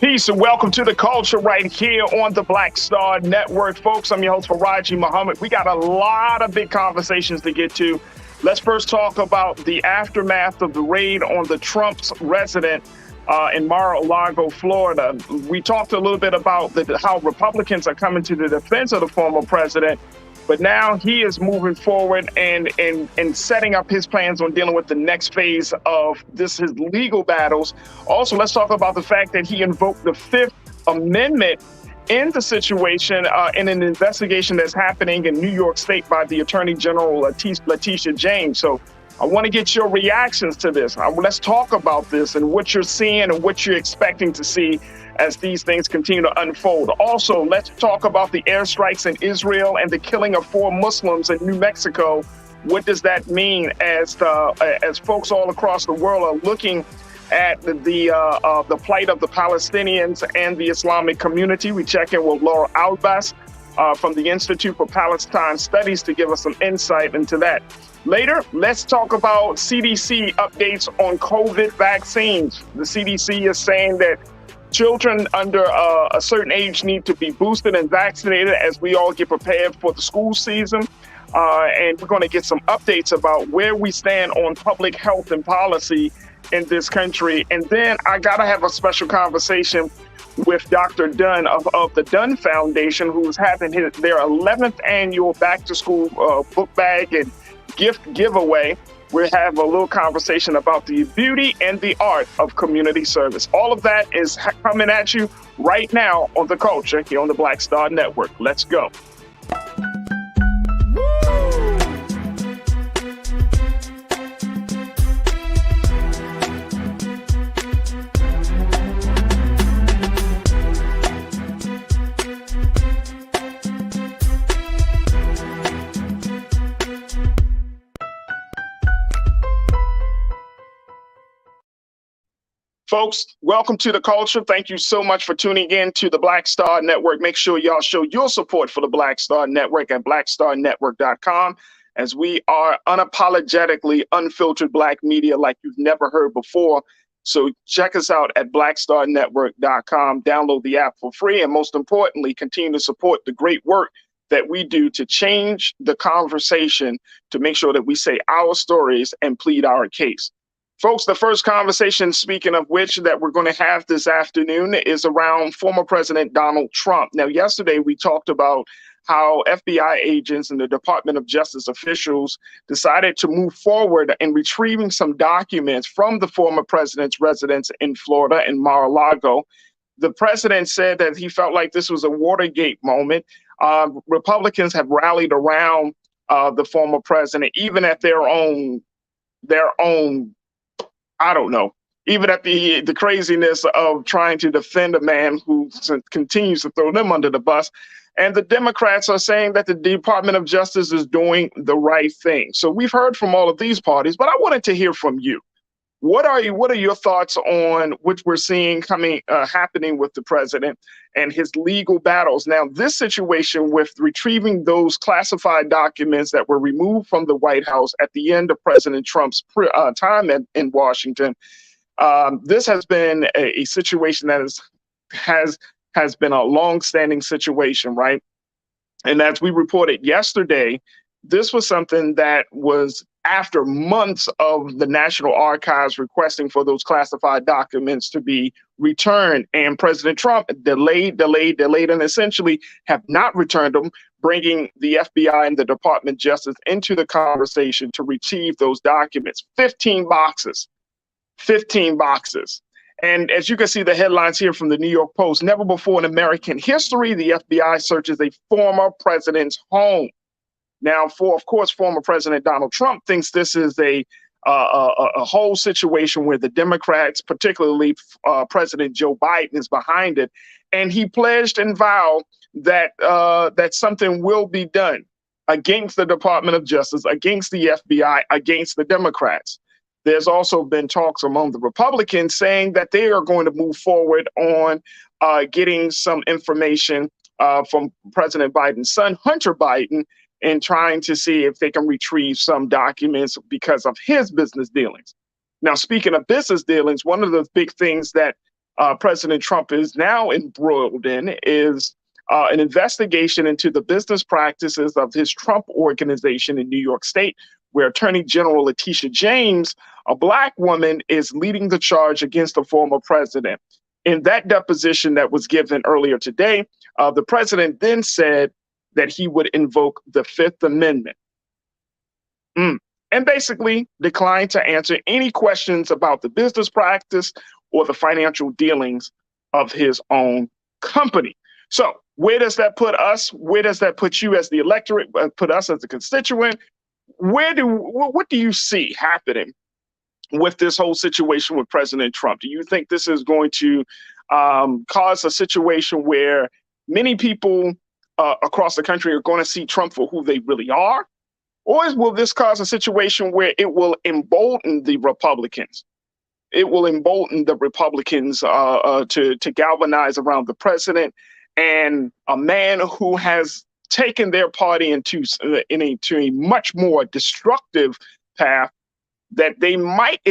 Peace and welcome to The Culture right here on the Black Star Network. Folks, I'm your host, Farajii Muhammad. We got a lot of big conversations to get to. Let's first talk about the aftermath of the raid on the Trump's residence in Mar-a-Lago, Florida. We talked a little bit about how Republicans are coming to the defense of the former president, but now he is moving forward and setting up his plans on dealing with the next phase of his legal battles. Also, let's talk about the fact that he invoked the Fifth Amendment in the situation in an investigation that's happening in New York State by the Attorney General Letitia James. So I want to get your reactions to this. Let's talk about this and what you're seeing and what you're expecting to see as these things continue to unfold. Also, let's talk about the airstrikes in Israel and the killing of 4 Muslims in New Mexico. What does that mean as folks all across the world are looking at the plight of the Palestinians and the Islamic community? We check in with Laura Albast from the Institute for Palestine Studies to give us some insight into that. Later, let's talk about CDC updates on COVID vaccines. The CDC is saying that children under a certain age need to be boosted and vaccinated as we all get prepared for the school season. And we're going to get some updates about where we stand on public health and policy in this country. And then I got to have a special conversation with Dr. Dunn of the Dunn Foundation, who's having their 11th annual back to school book bag and gift giveaway. We'll have a little conversation about the beauty and the art of community service. All of that is coming at you right now on The Culture here on the Black Star Network. Let's go. Folks, welcome to The Culture. Thank you so much for tuning in to the Black Star Network. Make sure y'all show your support for the Black Star Network at blackstarnetwork.com, as we are unapologetically unfiltered Black media like you've never heard before. So check us out at blackstarnetwork.com. Download the app for free, and most importantly, continue to support the great work that we do to change the conversation, to make sure that we say our stories and plead our case. Folks, the first conversation, speaking of which, that we're going to have this afternoon is around former President Donald Trump. Now, yesterday we talked about how FBI agents and the Department of Justice officials decided to move forward in retrieving some documents from the former president's residence in Florida in Mar-a-Lago. The president said that he felt like this was a Watergate moment. Republicans have rallied around the former president, even at their own I don't know, even at the craziness of trying to defend a man who continues to throw them under the bus. And the Democrats are saying that the Department of Justice is doing the right thing. So we've heard from all of these parties, but I wanted to hear from you. What are your thoughts on what we're seeing happening with the president and his legal battles? Now, this situation with retrieving those classified documents that were removed from the White House at the end of President Trump's time in Washington, this has been a situation that has been a long-standing situation, right? And as we reported yesterday, this was something that was after months of the National Archives requesting for those classified documents to be returned. And President Trump delayed, and essentially have not returned them, bringing the FBI and the Department of Justice into the conversation to retrieve those documents. 15 boxes. And as you can see the headlines here from the New York Post, never before in American history, the FBI searches a former president's home. Now, of course, former President Donald Trump thinks this is a whole situation where the Democrats, particularly President Joe Biden, is behind it. And he pledged and vowed that something will be done against the Department of Justice, against the FBI, against the Democrats. There's also been talks among the Republicans saying that they are going to move forward on getting some information from President Biden's son, Hunter Biden, and trying to see if they can retrieve some documents because of his business dealings. Now, speaking of business dealings, one of the big things that President Trump is now embroiled in is an investigation into the business practices of his Trump organization in New York State, where Attorney General Letitia James, a Black woman, is leading the charge against the former president. In that deposition that was given earlier today, the president then said that he would invoke the Fifth Amendment. And basically declined to answer any questions about the business practice or the financial dealings of his own company. So where does that put us? Where does that put you as the electorate, put us as a constituent? What do you see happening with this whole situation with President Trump? Do you think this is going to cause a situation where many people across the country are going to see Trump for who they really are? Or will this cause a situation where it will embolden the Republicans? It will embolden the Republicans to galvanize around the president and a man who has taken their party into a much more destructive path that it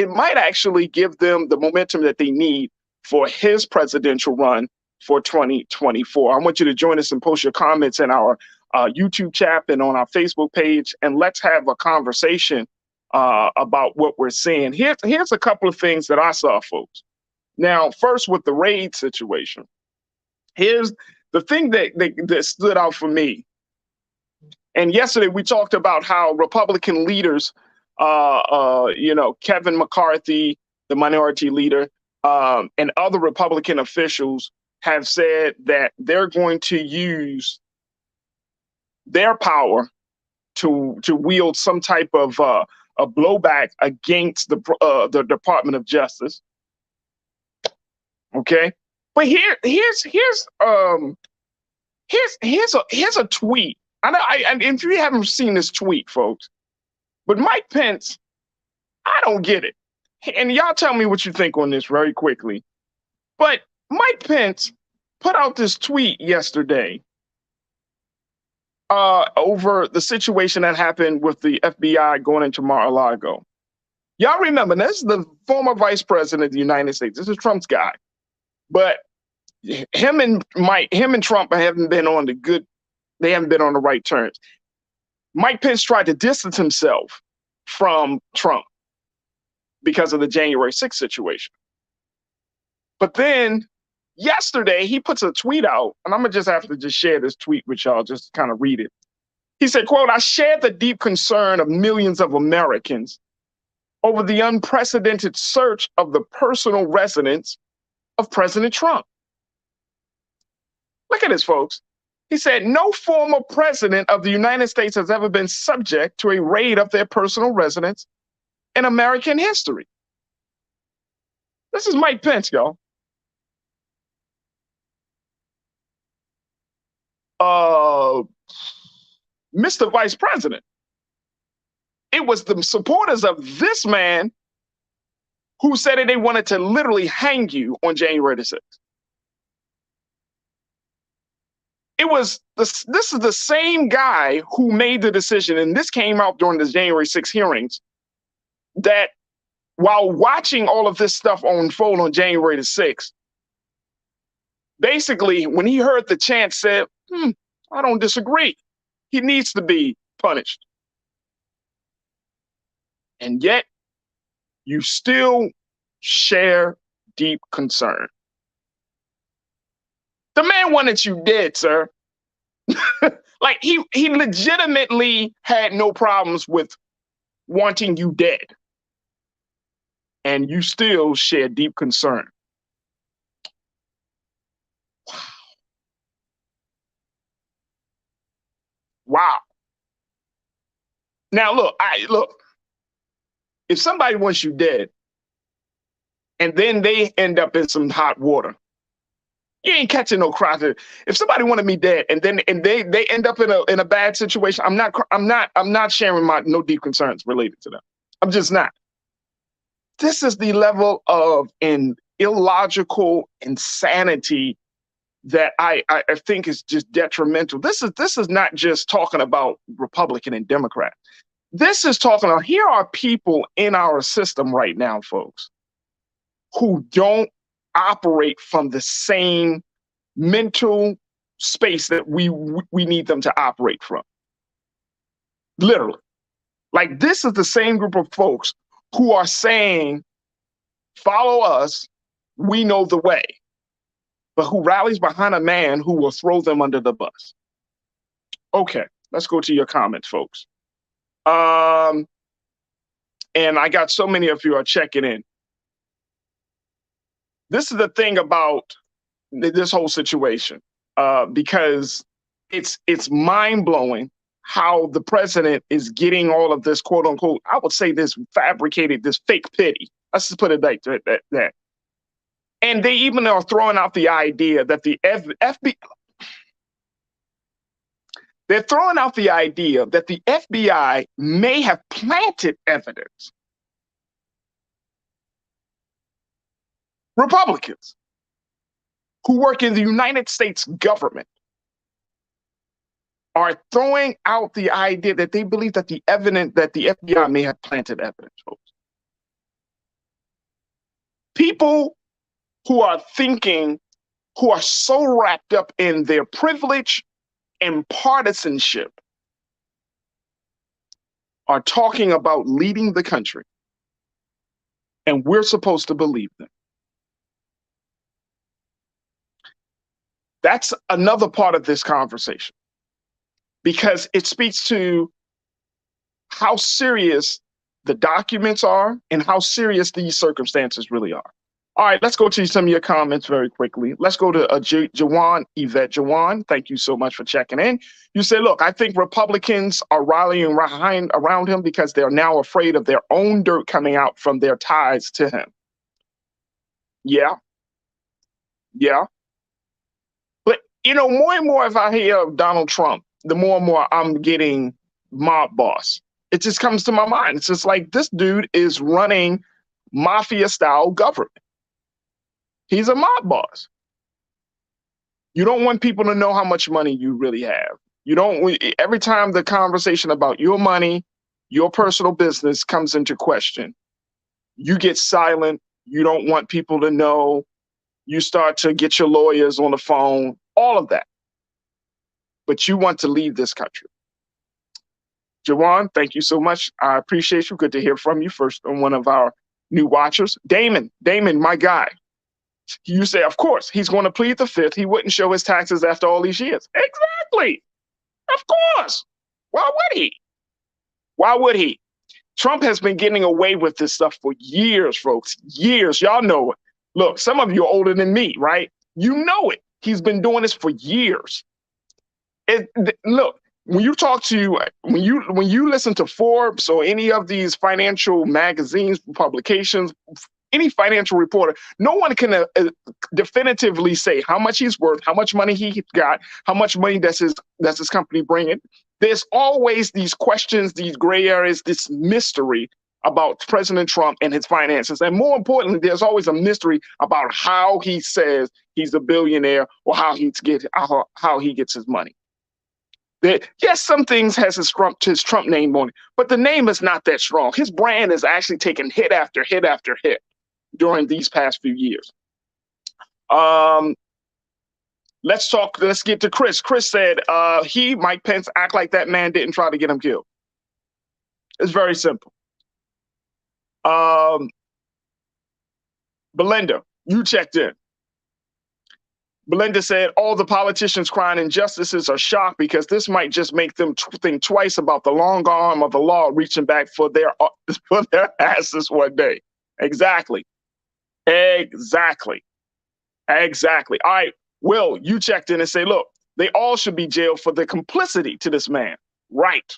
might actually give them the momentum that they need for his presidential run for 2024. I want you to join us and post your comments in our YouTube chat and on our Facebook page, and let's have a conversation about what we're seeing. Here's a couple of things that I saw, folks. Now, first with the raid situation, here's the thing that stood out for me. And yesterday we talked about how Republican leaders, Kevin McCarthy, the minority leader, and other Republican officials have said that they're going to use their power to wield some type of a blowback against the Department of Justice. Okay, but here's a tweet. And if you haven't seen this tweet, folks, but Mike Pence, I don't get it. And y'all tell me what you think on this very quickly. But Mike Pence put out this tweet yesterday over the situation that happened with the FBI going into Mar-a-Lago. Y'all remember, this is the former vice president of the United States. This is Trump's guy. But him and Trump haven't been on they haven't been on the right terms. Mike Pence tried to distance himself from Trump because of the January 6th situation. But then yesterday, he puts a tweet out, and I'm going to just have to just share this tweet with y'all, just kind of read it. He said, quote, "I share the deep concern of millions of Americans over the unprecedented search of the personal residence of President Trump." Look at this, folks. He said, "No former president of the United States has ever been subject to a raid of their personal residence in American history." This is Mike Pence, y'all. Mr. Vice President. It was the supporters of this man who said that they wanted to literally hang you on January the 6th. This is the same guy who made the decision, and this came out during the January 6th hearings, that while watching all of this stuff unfold on January the 6th, basically, when he heard the chant, said, I don't disagree. He needs to be punished. And yet, you still share deep concern. The man wanted you dead, sir. Like he legitimately had no problems with wanting you dead. And you still share deep concern. Wow. Now look, if somebody wants you dead and then they end up in some hot water, you ain't catching no crisis. If somebody wanted me dead and they end up in a bad situation, I'm not sharing no deep concerns related to them. I'm just not. This is the level of illogical insanity that I think is just detrimental. This is not just talking about Republican and Democrat. This is talking about, here are people in our system right now, folks, who don't operate from the same mental space that we need them to operate from. Literally. Like, this is the same group of folks who are saying, follow us, we know the way, but who rallies behind a man who will throw them under the bus. Okay, let's go to your comments, folks. And I got so many of you are checking in. This is the thing about this whole situation, because it's mind-blowing how the president is getting all of this, quote unquote, I would say this fabricated, this fake pity. Let's just put it like that. And they even are throwing out the idea that the FBI, they're throwing out the idea that the FBI may have planted evidence. Republicans who work in the United States government are throwing out the idea that they believe that the FBI may have planted evidence, folks. People who are thinking, who are so wrapped up in their privilege and partisanship, are talking about leading the country, and we're supposed to believe them. That's another part of this conversation, because it speaks to how serious the documents are and how serious these circumstances really are. All right, let's go to some of your comments very quickly. Let's go to Jawan Yvette. Jawan, thank you so much for checking in. You say, look, I think Republicans are rallying around him because they're now afraid of their own dirt coming out from their ties to him. Yeah. But, more and more if I hear of Donald Trump, the more and more I'm getting mob boss. It just comes to my mind. It's just like, this dude is running mafia-style government. He's a mob boss. You don't want people to know how much money you really have. You don't. Every time the conversation about your money, your personal business comes into question, you get silent. You don't want people to know. You start to get your lawyers on the phone, all of that. But you want to leave this country. Jawan, thank you so much. I appreciate you. Good to hear from you. First on one of our new watchers. Damon, my guy. You say, of course, he's going to plead the fifth. He wouldn't show his taxes after all these years. Exactly. Of course. Why would he? Trump has been getting away with this stuff for years, folks. Years. Y'all know it. Look, some of you are older than me, right? You know it. He's been doing this for years. Look, when you listen to Forbes or any of these financial magazines, publications, any financial reporter, no one can definitively say how much he's worth, how much money he got, how much money does his company bring in. There's always these questions, these gray areas, this mystery about President Trump and his finances. And more importantly, there's always a mystery about how he says he's a billionaire or how he gets his money. Yes, some things has his Trump name on it, but the name is not that strong. His brand is actually taking hit after hit after hit during these past few years. Let's get to Chris. Chris said, Mike Pence, act like that man didn't try to get him killed. It's very simple. Belinda, you checked in. Belinda said, all the politicians crying injustices are shocked because this might just make them think twice about the long arm of the law reaching back for their asses one day. Exactly. All right, Will, you checked in and say, look, they all should be jailed for their complicity to this man. Right.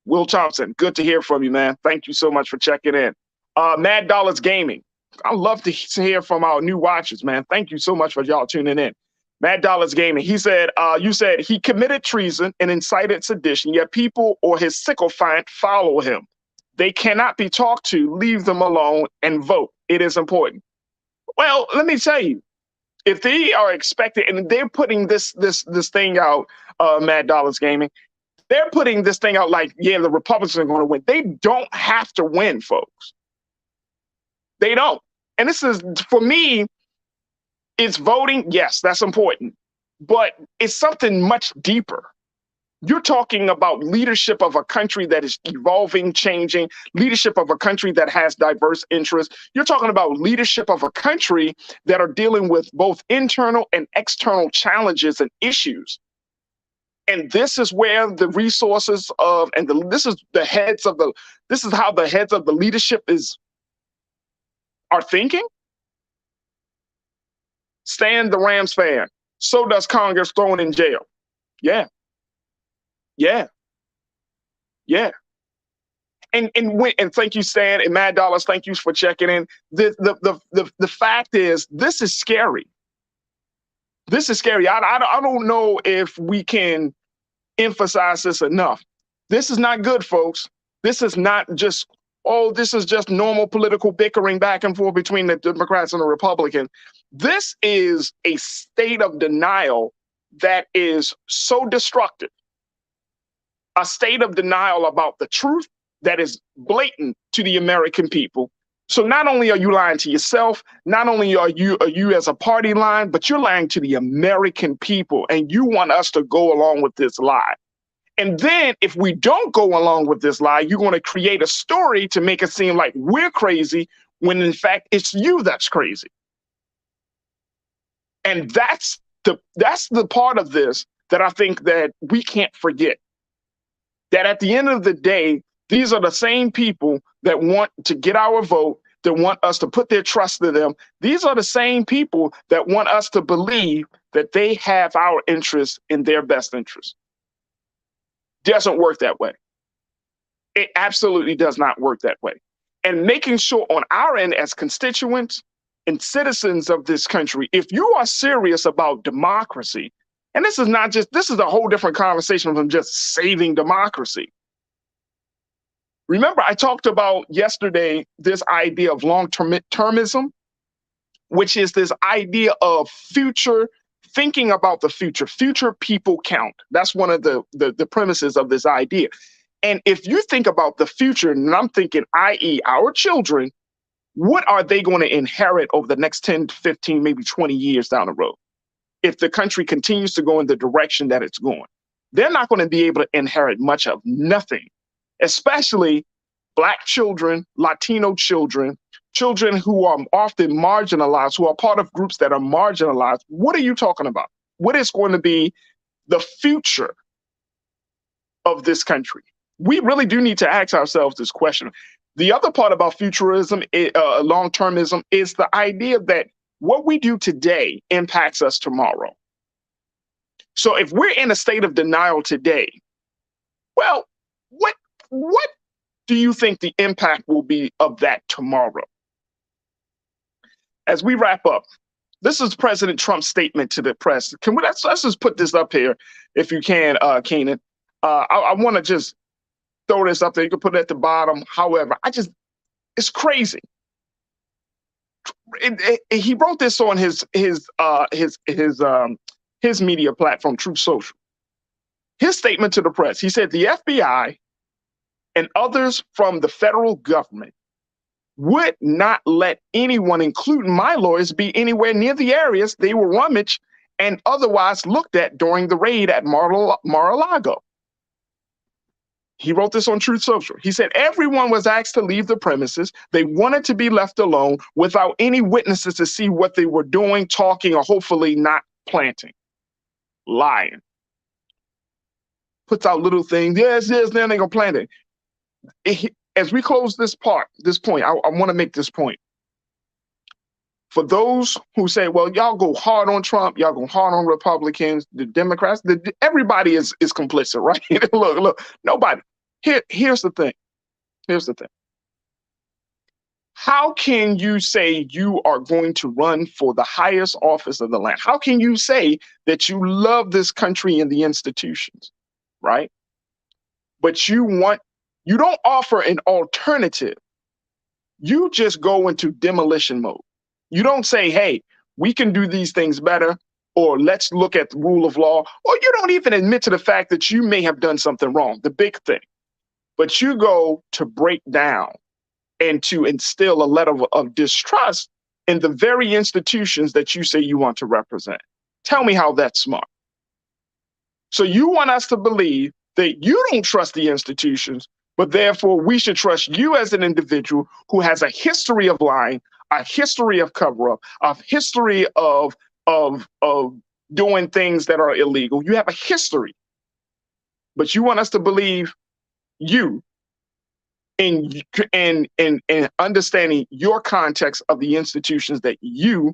Will Thompson, good to hear from you, man. Thank you so much for checking in. Mad Dollars Gaming. I love to hear from our new watchers, man. Thank you so much for y'all tuning in. Mad Dollars Gaming. He said, you said he committed treason and incited sedition, yet people or his sycophant follow him. They cannot be talked to. Leave them alone and vote. It is important. Well, let me tell you, if they are expected, and they're putting this thing out, Mad Dollars Gaming, they're putting this thing out like, yeah, the Republicans are going to win. They don't have to win, folks. They don't. And this is, for me, it's voting. Yes, that's important, but it's something much deeper. You're talking about leadership of a country that is evolving, changing, leadership of a country that has diverse interests. You're talking about leadership of a country that are dealing with both internal and external challenges and issues. And this is where the resources of, and this is how the heads of the leadership are thinking. Stan the Rams fan. So does Congress, thrown in jail. Yeah. Yeah. Yeah. And thank you, Stan, and Mad Dollars, thank you for checking in. The fact is, this is scary. This is scary. I don't know if we can emphasize this enough. This is not good, folks. This is not just, this is just normal political bickering back and forth between the Democrats and the Republicans. This is a state of denial that is so destructive. A state of denial about the truth that is blatant to the American people. So not only are you lying to yourself, not only are you as a party lying, but you're lying to the American people, and you want us to go along with this lie. And then if we don't go along with this lie, you're going to create a story to make it seem like we're crazy, when in fact it's you that's crazy. And that's the part of this that I think that we can't forget. That at the end of the day, these are the same people that want to get our vote, that want us to put their trust in them. These are the same people that want us to believe that they have our interests in their best interest. Doesn't work that way. It absolutely does not work that way. And making sure on our end as constituents and citizens of this country, if you are serious about democracy, and this is a whole different conversation from just saving democracy. Remember, I talked about yesterday this idea of long-termism, which is this idea of thinking about the future people count. That's one of the premises of this idea. And if you think about the future, and I'm thinking, i.e. our children, what are they going to inherit over the next 10 to 15, maybe 20 years down the road? If the country continues to go in the direction that it's going, they're not going to be able to inherit much of nothing, especially Black children, Latino children, children who are often marginalized, who are part of groups that are marginalized. What are you talking about? What is going to be the future of this country? We really do need to ask ourselves this question. The other part about futurism, long-termism, is the idea that what we do today impacts us tomorrow. So if we're in a state of denial today, well, what do you think the impact will be of that tomorrow? As we wrap up, this is President Trump's statement to the press. Let's just put this up here, if you can, Keenan. I want to just throw this up there. You can put it at the bottom. However, it's crazy. He wrote this on his media platform, Truth Social. His statement to the press. He said the FBI and others from the federal government would not let anyone, including my lawyers, be anywhere near the areas they were rummaged and otherwise looked at during the raid at Mar-a-Lago. He wrote this on Truth Social. He said everyone was asked to leave the premises. They wanted to be left alone without any witnesses to see what they were doing, talking, or hopefully not planting. Lying. Puts out little things. Yes, then they're going to plant it. As we close this point, I want to make this point. For those who say, well, y'all go hard on Trump, y'all go hard on Republicans, the Democrats, everybody is complicit, right? Look, nobody. Here's the thing. How can you say you are going to run for the highest office of the land? How can you say that you love this country and the institutions, right? But you don't offer an alternative. You just go into demolition mode. You don't say, hey, we can do these things better, or let's look at the rule of law, or you don't even admit to the fact that you may have done something wrong, the big thing. But you go to break down and to instill a level of distrust in the very institutions that you say you want to represent. Tell me how that's smart. So you want us to believe that you don't trust the institutions, but therefore we should trust you as an individual who has a history of lying, a history of cover-up, a history of doing things that are illegal. You have a history, but you want us to believe you in understanding your context of the institutions that you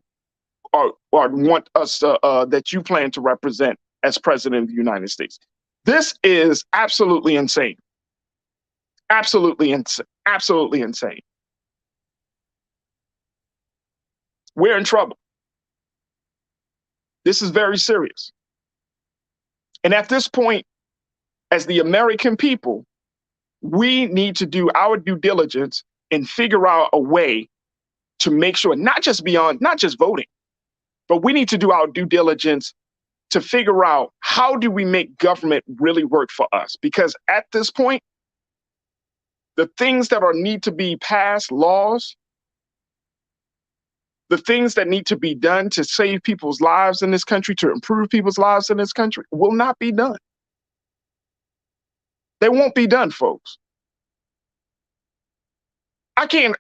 want us to, that you plan to represent as president of the United States. This is absolutely insane. Absolutely insane. Absolutely insane. We're in trouble. This is very serious. And at this point, as the American people, we need to do our due diligence and figure out a way to make sure, not just voting, but we need to do our due diligence to figure out how do we make government really work for us? Because at this point, the things that need to be passed, laws, the things that need to be done to save people's lives in this country, to improve people's lives in this country, will not be done. They won't be done, folks. I can't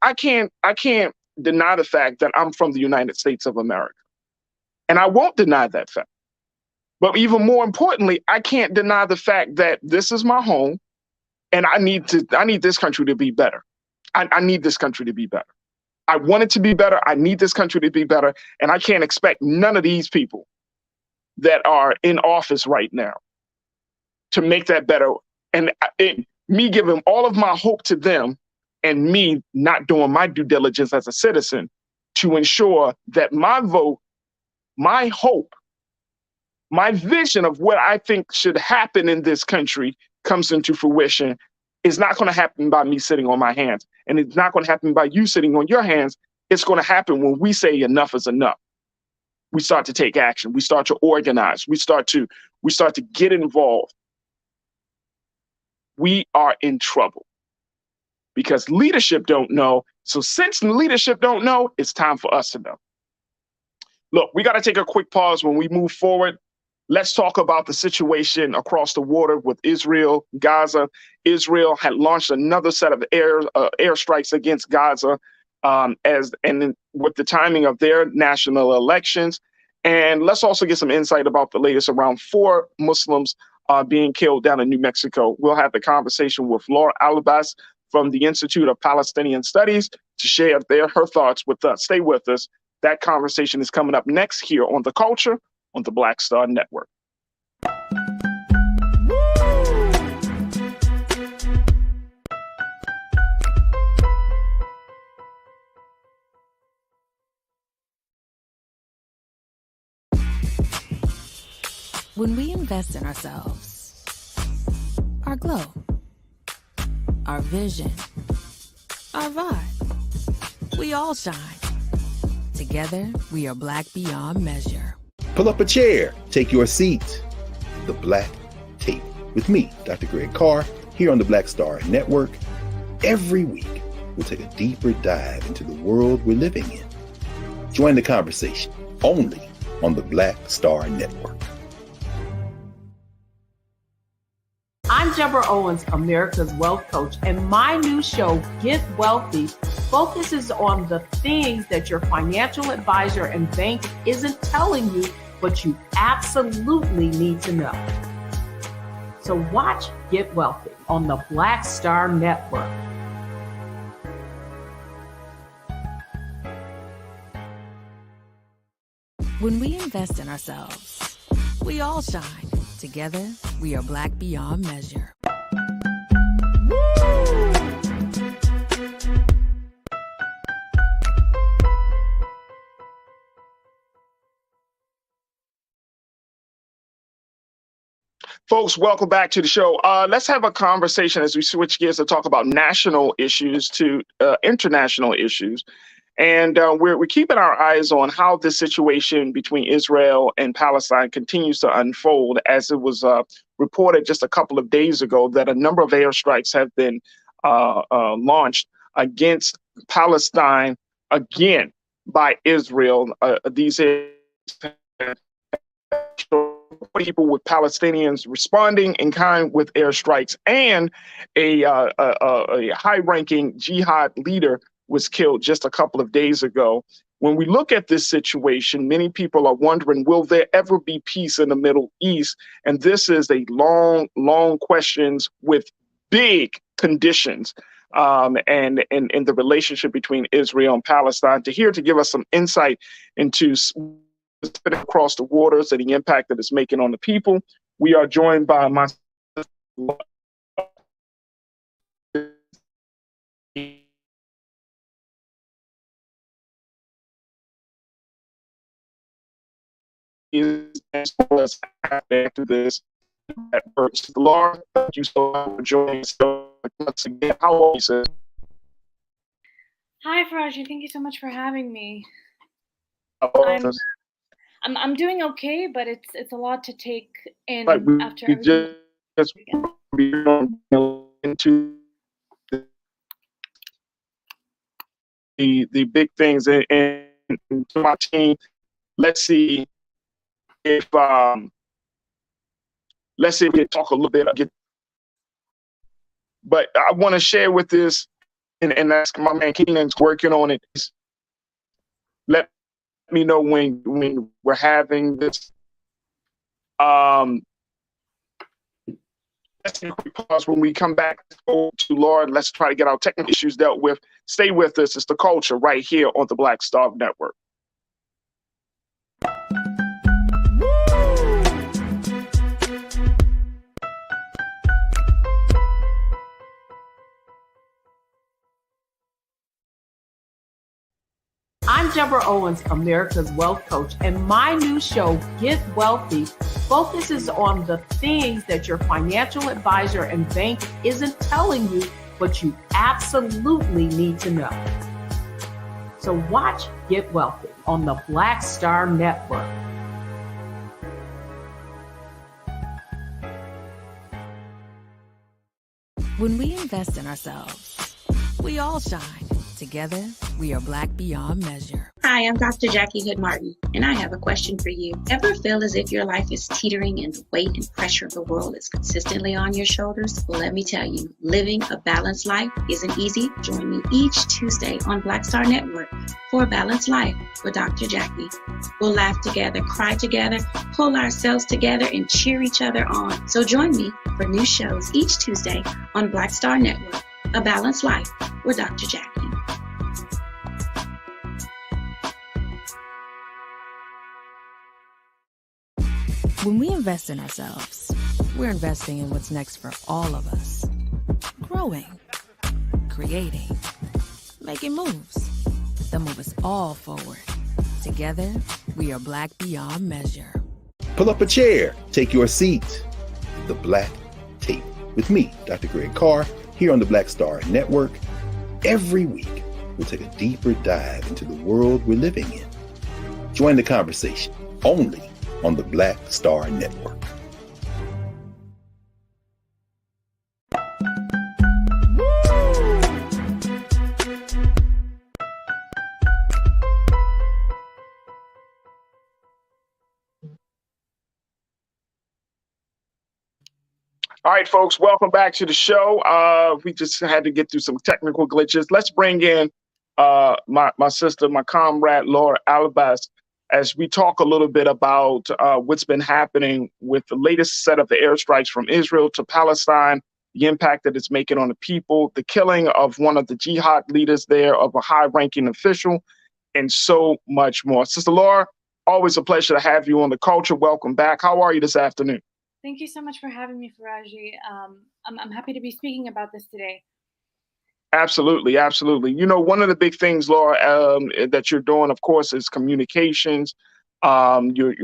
deny the fact that I'm from the United States of America. And I won't deny that fact. But even more importantly, I can't deny the fact that this is my home and I need this country to be better. I need this country to be better. I want it to be better. I need this country to be better. And I can't expect none of these people that are in office right now to make that better. And me giving all of my hope to them and me not doing my due diligence as a citizen to ensure that my vote, my hope, my vision of what I think should happen in this country comes into fruition is not going to happen by me sitting on my hands. And it's not going to happen by you sitting on your hands. It's going to happen when we say enough is enough. We start to take action. We start to organize. We start to get involved. We are in trouble because leadership don't know. So since leadership don't know, it's time for us to know. Look, we got to take a quick pause. When we move forward, let's talk about the situation across the water with Israel, Gaza. Israel had launched another set of airstrikes against Gaza with the timing of their national elections. And let's also get some insight about the latest around 4 Muslims being killed down in New Mexico. We'll have the conversation with Laura Albast from the Institute of Palestinian Studies to share her thoughts with us. Stay with us. That conversation is coming up next here on The Culture on the Black Star Network. When we invest in ourselves, our glow, our vision, our vibe, we all shine. Together, we are Black beyond measure. Pull up a chair, take your seat. The Black Tape with me, Dr. Greg Carr, here on the Black Star Network. Every week, we'll take a deeper dive into the world we're living in. Join the conversation only on the Black Star Network. I'm Deborah Owens, America's Wealth Coach, and my new show, Get Wealthy, focuses on the things that your financial advisor and bank isn't telling you, but you absolutely need to know. So watch Get Wealthy on the Black Star Network. When we invest in ourselves, we all shine. Together, we are Black beyond measure. Folks, welcome back to the show. Let's have a conversation as we switch gears to talk about national issues to international issues. And we're keeping our eyes on how this situation between Israel and Palestine continues to unfold, as it was reported just a couple of days ago that a number of airstrikes have been launched against Palestine again. by Israel. These people with Palestinians responding in kind with airstrikes, and a high-ranking jihad leader was killed just a couple of days ago. When we look at this situation, many people are wondering, will there ever be peace in the Middle East? And this is a long, long questions with big conditions, and the relationship between Israel and Palestine. To give us some insight into across the waters and the impact that it's making on the people, we are joined by my after this. Laura, thank you so much for joining us once again. How are you, sir? Hi, Farajii. Thank you so much for having me. I'm doing okay, but it's a lot to take in after everything. Just into the big things and to my team. Let's see if we can talk a little bit. But I want to share with this, and that's my man Keenan's working on it. Let me know when we're having this. Let's take a quick pause. When we come back to Laura, let's try to get our technical issues dealt with. Stay with us. It's The Culture right here on the Black Star Network. I'm Deborah Owens, America's Wealth Coach, and my new show, Get Wealthy, focuses on the things that your financial advisor and bank isn't telling you, but you absolutely need to know. So watch Get Wealthy on the Black Star Network. When we invest in ourselves, we all shine. Together, we are Black beyond measure. Hi, I'm Dr. Jackie Hood Martin, and I have a question for you. Ever feel as if your life is teetering and the weight and pressure of the world is consistently on your shoulders? Well, let me tell you, living a balanced life isn't easy. Join me each Tuesday on Black Star Network for A Balanced Life with Dr. Jackie. We'll laugh together, cry together, pull ourselves together, and cheer each other on. So join me for new shows each Tuesday on Black Star Network, A Balanced Life with Dr. Jackie. When we invest in ourselves, we're investing in what's next for all of us. Growing, creating, making moves that move us all forward. Together, we are Black beyond measure. Pull up a chair, take your seat. The Black Tape with me, Dr. Greg Carr, here on the Black Star Network. Every week, we'll take a deeper dive into the world we're living in. Join the conversation only on the Black Star Network. All right, folks, welcome back to the show. We just had to get through some technical glitches. Let's bring in my sister, my comrade, Laura Albast, as we talk a little bit about what's been happening with the latest set of the airstrikes from Israel to Palestine, the impact that it's making on the people, the killing of one of the jihad leaders there, of a high-ranking official, and so much more. Sister Laura, always a pleasure to have you on The Culture. Welcome back. How are you this afternoon? Thank you so much for having me, Farajii. I'm happy to be speaking about this today. Absolutely, absolutely. You know, one of the big things, Laura, that you're doing, of course, is communications. Your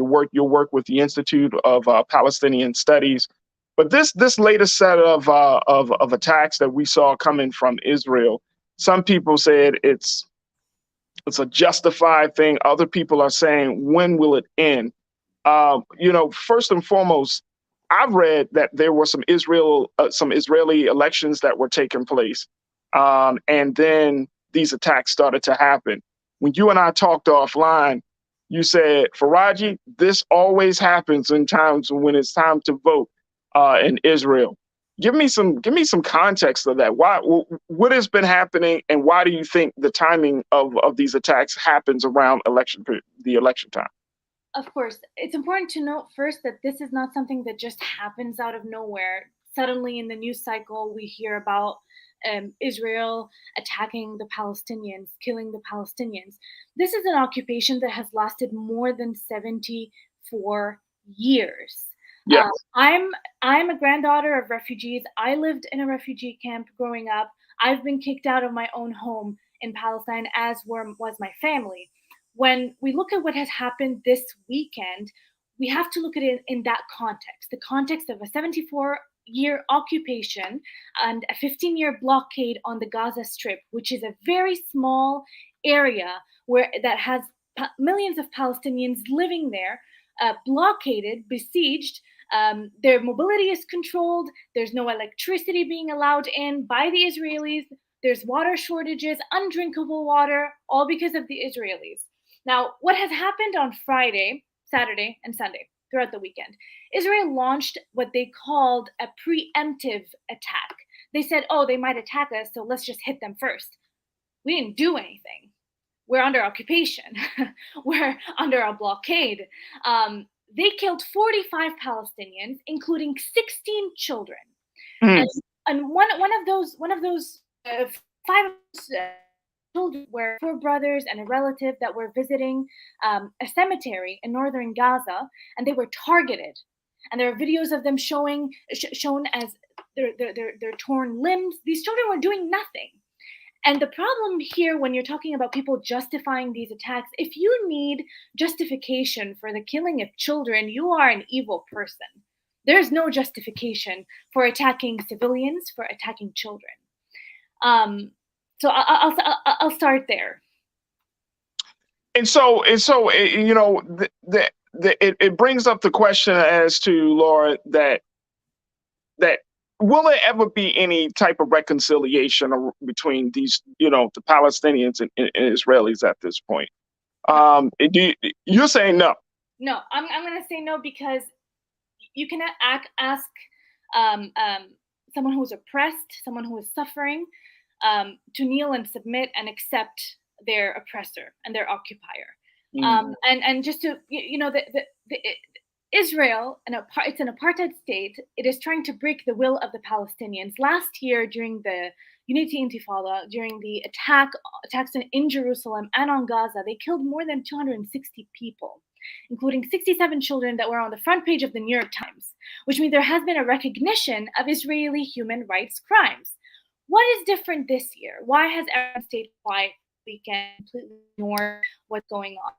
work with the Institute of Palestinian Studies. But this latest set of attacks that we saw coming from Israel, some people said it's a justified thing. Other people are saying, when will it end? First and foremost, I've read that there were some Israeli elections that were taking place. And then these attacks started to happen. when you and I talked offline, you said, Farajii, this always happens in times when it's time to vote in Israel. Give me some context of that. What has been happening, and why do you think the timing of these attacks happens around the election time? Of course, it's important to note first that this is not something that just happens out of nowhere. Suddenly in the news cycle, we hear about Israel attacking the Palestinians, killing the Palestinians. This is an occupation that has lasted more than 74 years. Yeah. I'm a granddaughter of refugees. I lived in a refugee camp growing up. I've been kicked out of my own home in Palestine, as was my family. When we look at what has happened this weekend, we have to look at it in that context, the context of a 74-year occupation and a 15-year blockade on the Gaza Strip, which is a very small area that has millions of Palestinians living there, blockaded, besieged. Their mobility is controlled. There's no electricity being allowed in by the Israelis. There's water shortages, undrinkable water, all because of the Israelis. Now, what has happened on Friday, Saturday, and Sunday throughout the weekend? Israel launched what they called a preemptive attack. They said, oh, they might attack us, so let's just hit them first. We didn't do anything. We're under occupation. We're under a blockade. They killed 45 Palestinians, including 16 children. And one of those 5 children were 4 brothers and a relative that were visiting a cemetery in northern Gaza, and they were targeted. And there are videos of them shown as their torn limbs. These children were doing nothing. And the problem here, when you're talking about people justifying these attacks, if you need justification for the killing of children, you are an evil person. There's no justification for attacking civilians, for attacking children. So I'll start there. And so you know, it brings up the question as to, Laura, that will there ever be any type of reconciliation between these, you know, the Palestinians and Israelis at this point? You're saying no. No, I'm going to say no, because you cannot ask someone who is oppressed, someone who is suffering, to kneel and submit and accept their oppressor and their occupier. And just to, you know, Israel, it's an apartheid state. It is trying to break the will of the Palestinians. Last year, during the Unity Intifada, during the attacks in Jerusalem and on Gaza, they killed more than 260 people, including 67 children that were on the front page of the New York Times, which means there has been a recognition of Israeli human rights crimes. What is different this year? Why has every state quiet weekend completely ignored what's going on?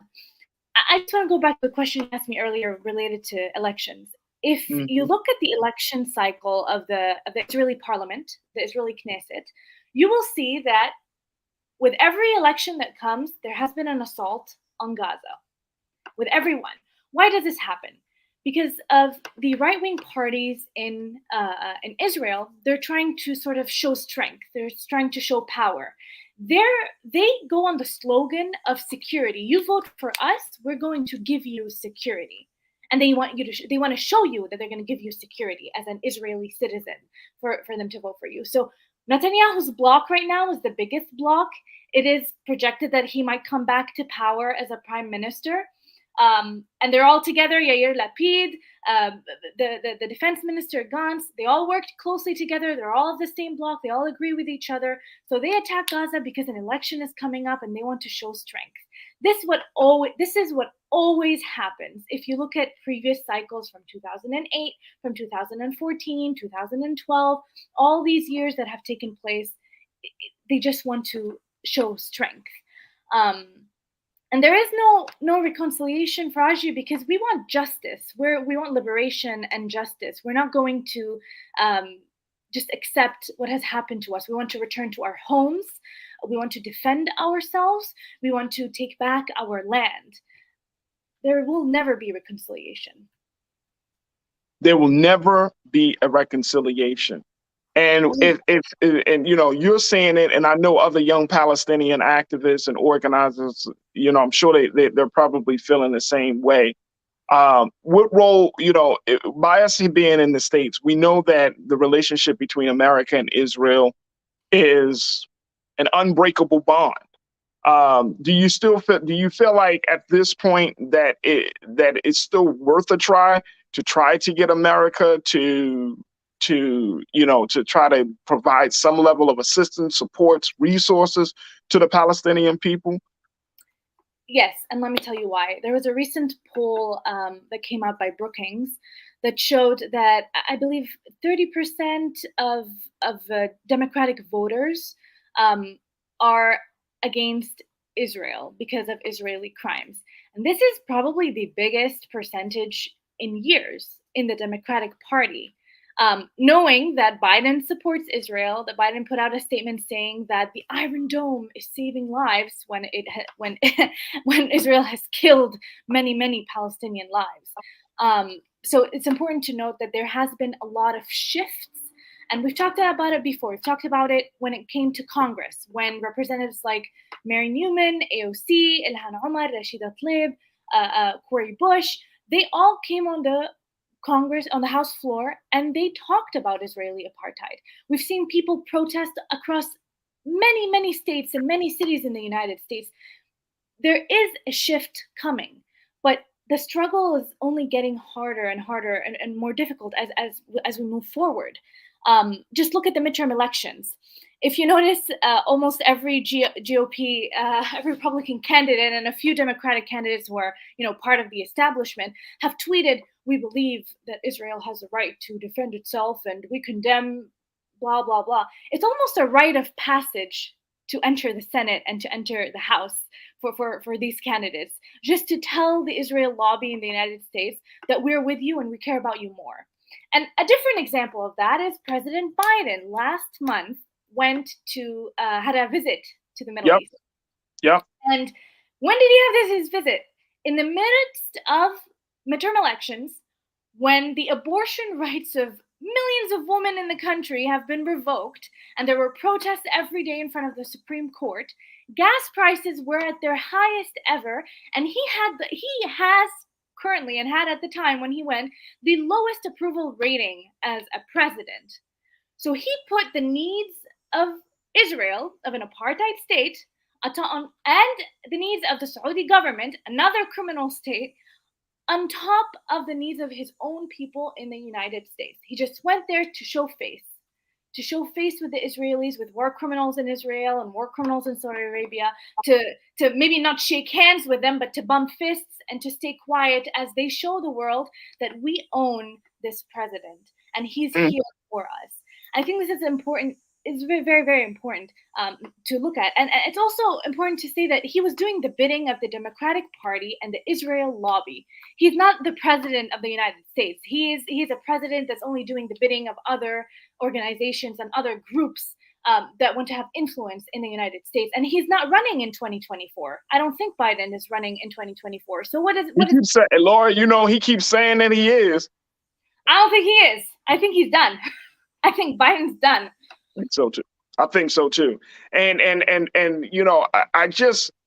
I just want to go back to the question you asked me earlier related to elections. If you look at the election cycle of the Israeli parliament, the Israeli Knesset, you will see that with every election that comes, there has been an assault on Gaza. With everyone. Why does this happen? Because of the right-wing parties in Israel. They're trying to sort of show strength. They're trying to show power. They go on the slogan of security. You vote for us, we're going to give you security. And they want to show you that they're going to give you security as an Israeli citizen for them to vote for you. So Netanyahu's bloc right now is the biggest bloc. It is projected that he might come back to power as a prime minister. And they're all together, Yair Lapid, the defense minister Gantz, they all worked closely together. They're all of the same bloc. They all agree with each other. So they attack Gaza because an election is coming up and they want to show strength. This is what always happens. If you look at previous cycles from 2008, from 2014, 2012, all these years that have taken place, they just want to show strength. And there is no reconciliation, Farajii, because we want justice. We want liberation and justice. We're not going to just accept what has happened to us. We want to return to our homes. We want to defend ourselves. We want to take back our land. There will never be reconciliation. There will never be a reconciliation. And and you're seeing it, and I know other young Palestinian activists and organizers, I'm sure they're probably feeling the same way. What role, by us being in the States, we know that the relationship between America and Israel is an unbreakable bond. Do you feel like at this point that it's still worth a try to get America to try to provide some level of assistance, supports, resources to the Palestinian people? Yes, and let me tell you why. There was a recent poll that came out by Brookings that showed that I believe 30% of Democratic voters are against Israel because of Israeli crimes. And this is probably the biggest percentage in years in the Democratic Party. Knowing that Biden supports Israel, that Biden put out a statement saying that the Iron Dome is saving lives when when Israel has killed many Palestinian lives. So it's important to note that there has been a lot of shifts, and we've talked about it before. We've talked about it when it came to Congress, when representatives like Mary Newman, AOC, Ilhan Omar, Rashida Tlaib, Cori Bush, they all came on the Congress, on the House floor, and they talked about Israeli apartheid. We've seen people protest across many states and many cities in the United States. There is a shift coming, but the struggle is only getting harder and harder and more difficult as we move forward. Just look at the midterm elections. If you notice, almost every GOP, every Republican candidate, and a few Democratic candidates who are, part of the establishment, have tweeted, "We believe that Israel has a right to defend itself, and we condemn blah blah blah." It's almost a rite of passage to enter the Senate and to enter the House for these candidates, just to tell the Israel lobby in the United States that we're with you and we care about you more. And a different example of that is President Biden last month went to had a visit to the Middle East. Yeah. And when did he have his visit? In the midst of midterm elections, when the abortion rights of millions of women in the country have been revoked, and there were protests every day in front of the Supreme Court, gas prices were at their highest ever, and he has currently, and had at the time when he went, the lowest approval rating as a president. So he put the needs of Israel, of an apartheid state, and the needs of the Saudi government, another criminal state, on top of the needs of his own people in the United States. He just went there to show face with the Israelis, with war criminals in Israel and war criminals in Saudi Arabia, to maybe not shake hands with them, but to bump fists and to stay quiet as they show the world that we own this president and he's here for us. I think this is important. It's very important to look at. And it's also important to say that he was doing the bidding of the Democratic Party and the Israel lobby. He's not the president of the United States. He's a president that's only doing the bidding of other organizations and other groups that want to have influence in the United States. And he's not running in 2024. I don't think Biden is running in 2024. So Laura, he keeps saying that he is. I don't think he is. I think he's done. I think Biden's done. I think so too. And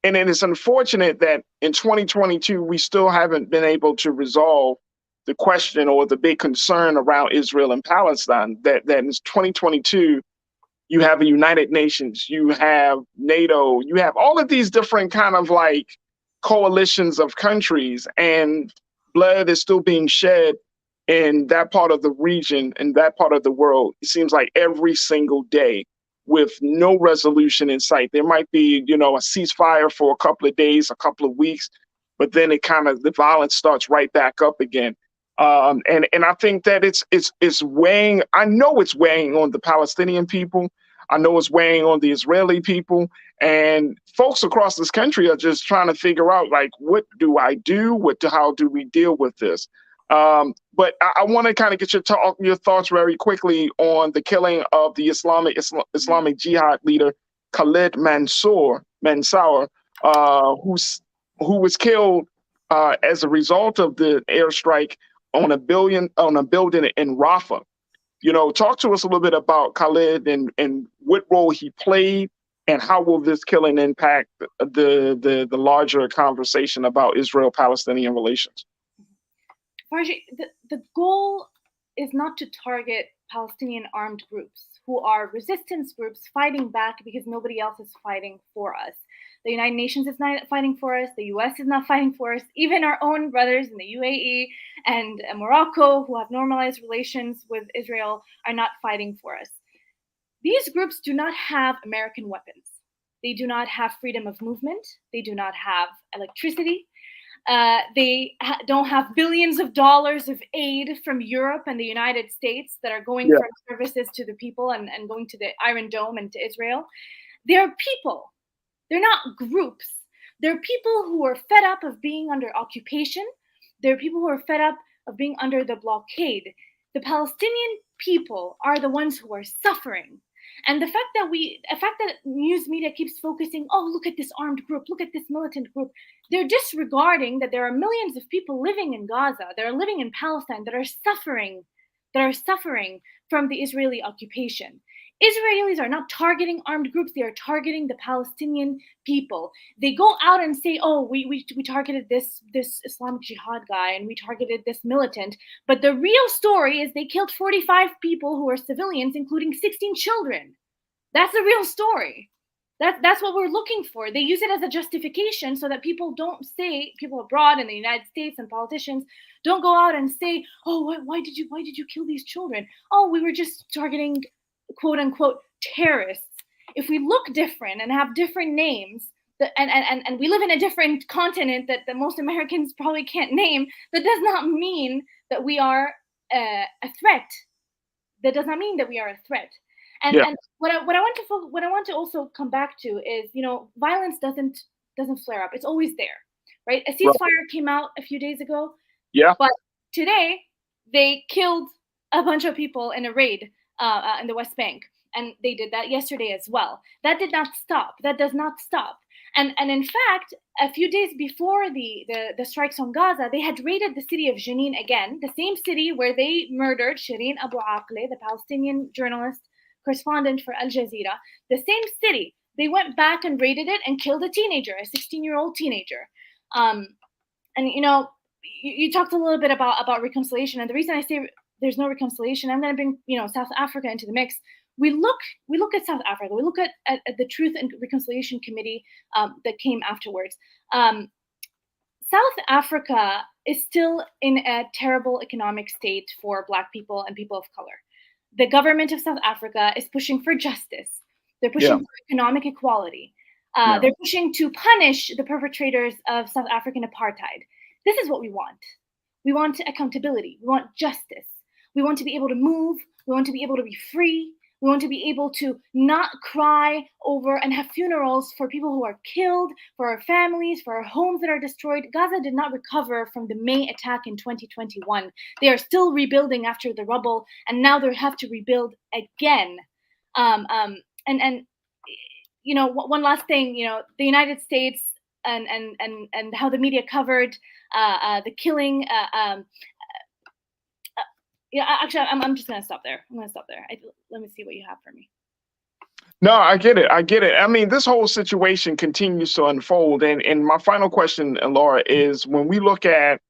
it's unfortunate that in 2022 we still haven't been able to resolve the question or the big concern around Israel and Palestine. That in 2022 you have the United Nations, you have NATO, you have all of these different kind of like coalitions of countries, and blood is still being shed in that part of the region, in that part of the world. It seems like every single day with no resolution in sight. There might be, a ceasefire for a couple of days, a couple of weeks, but then the violence starts right back up again. And I think that it's weighing, I know it's weighing on the Palestinian people. I know it's weighing on the Israeli people, and folks across this country are just trying to figure out, like, what do I do? How do we deal with this? But I want to kind of get your thoughts very quickly on the killing of the Islamic Jihad leader Khalid Mansour, who was killed as a result of the airstrike on a building in Rafah. Talk to us a little bit about Khalid and what role he played, and how will this killing impact the larger conversation about Israel-Palestinian relations? Farajii, the goal is not to target Palestinian armed groups who are resistance groups fighting back because nobody else is fighting for us. The United Nations is not fighting for us. The US is not fighting for us. Even our own brothers in the UAE and Morocco, who have normalized relations with Israel, are not fighting for us. These groups do not have American weapons. They do not have freedom of movement. They do not have electricity. They don't have billions of dollars of aid from Europe and the United States that are going for services to the people and going to the Iron Dome and to Israel. They're people. They're not groups. They're people who are fed up of being under occupation. They're people who are fed up of being under the blockade. The Palestinian people are the ones who are suffering. And the fact that news media keeps focusing, oh, look at this armed group, look at this militant group, they're disregarding that there are millions of people living in Gaza, that are living in Palestine, that are suffering from the Israeli occupation. Israelis are not targeting armed groups, they are targeting the Palestinian people. They go out and say, oh, we targeted this Islamic Jihad guy and we targeted this militant. But the real story is they killed 45 people who are civilians, including 16 children. That's the real story. That's what we're looking for. They use it as a justification so that people abroad in the United States and politicians don't go out and say, oh, why did you kill these children? Oh, we were just targeting quote unquote terrorists. If we look different and have different names, and we live in a different continent that most Americans probably can't name, that does not mean that we are a threat. That does not mean that we are a threat. And what I want to also come back to is, violence doesn't flare up. It's always there, right? A ceasefire came out a few days ago. Yeah. But today they killed a bunch of people in a raid in the West Bank, and they did that yesterday as well. That did not stop. That does not stop. And in fact, a few days before the strikes on Gaza, they had raided the city of Jenin again, the same city where they murdered Shireen Abu Akleh, the Palestinian journalist correspondent for Al Jazeera. The same city. They went back and raided it and killed a teenager, a 16-year-old teenager. And you talked a little bit about reconciliation, and the reason I say there's no reconciliation, I'm going to bring South Africa into the mix. We look at South Africa. We look at the Truth and Reconciliation Committee that came afterwards. South Africa is still in a terrible economic state for Black people and people of color. The government of South Africa is pushing for justice. They're pushing for economic equality. They're pushing to punish the perpetrators of South African apartheid. This is what we want. We want accountability. We want justice. We want to be able to move. We want to be able to be free. We want to be able to not cry over and have funerals for people who are killed, for our families, for our homes that are destroyed. Gaza did not recover from the May attack in 2021. They are still rebuilding after the rubble, and now they have to rebuild again. One last thing, the United States and how the media covered the killing. Actually, I'm just going to stop there. Let me see what you have for me. No, I get it. I mean, this whole situation continues to unfold. And my final question, Laura, is when we look at,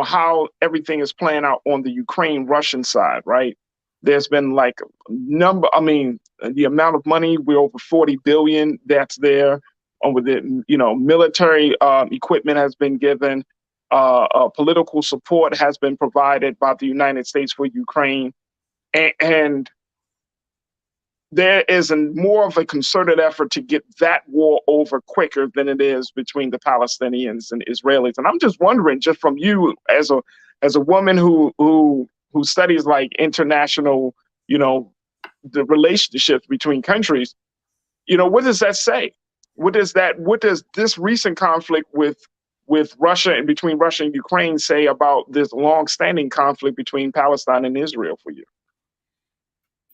how everything is playing out on the Ukraine-Russian side, right? There's been the amount of money, we're over 40 billion that's there. With it, military equipment has been given. Political support has been provided by the United States for Ukraine. And there is more of a concerted effort to get that war over quicker than it is between the Palestinians and Israelis. And I'm just wondering, just from you as a woman who studies like international, the relationships between countries, what does that say? What does this recent conflict with Russia and between Russia and Ukraine say about this long-standing conflict between Palestine and Israel for you?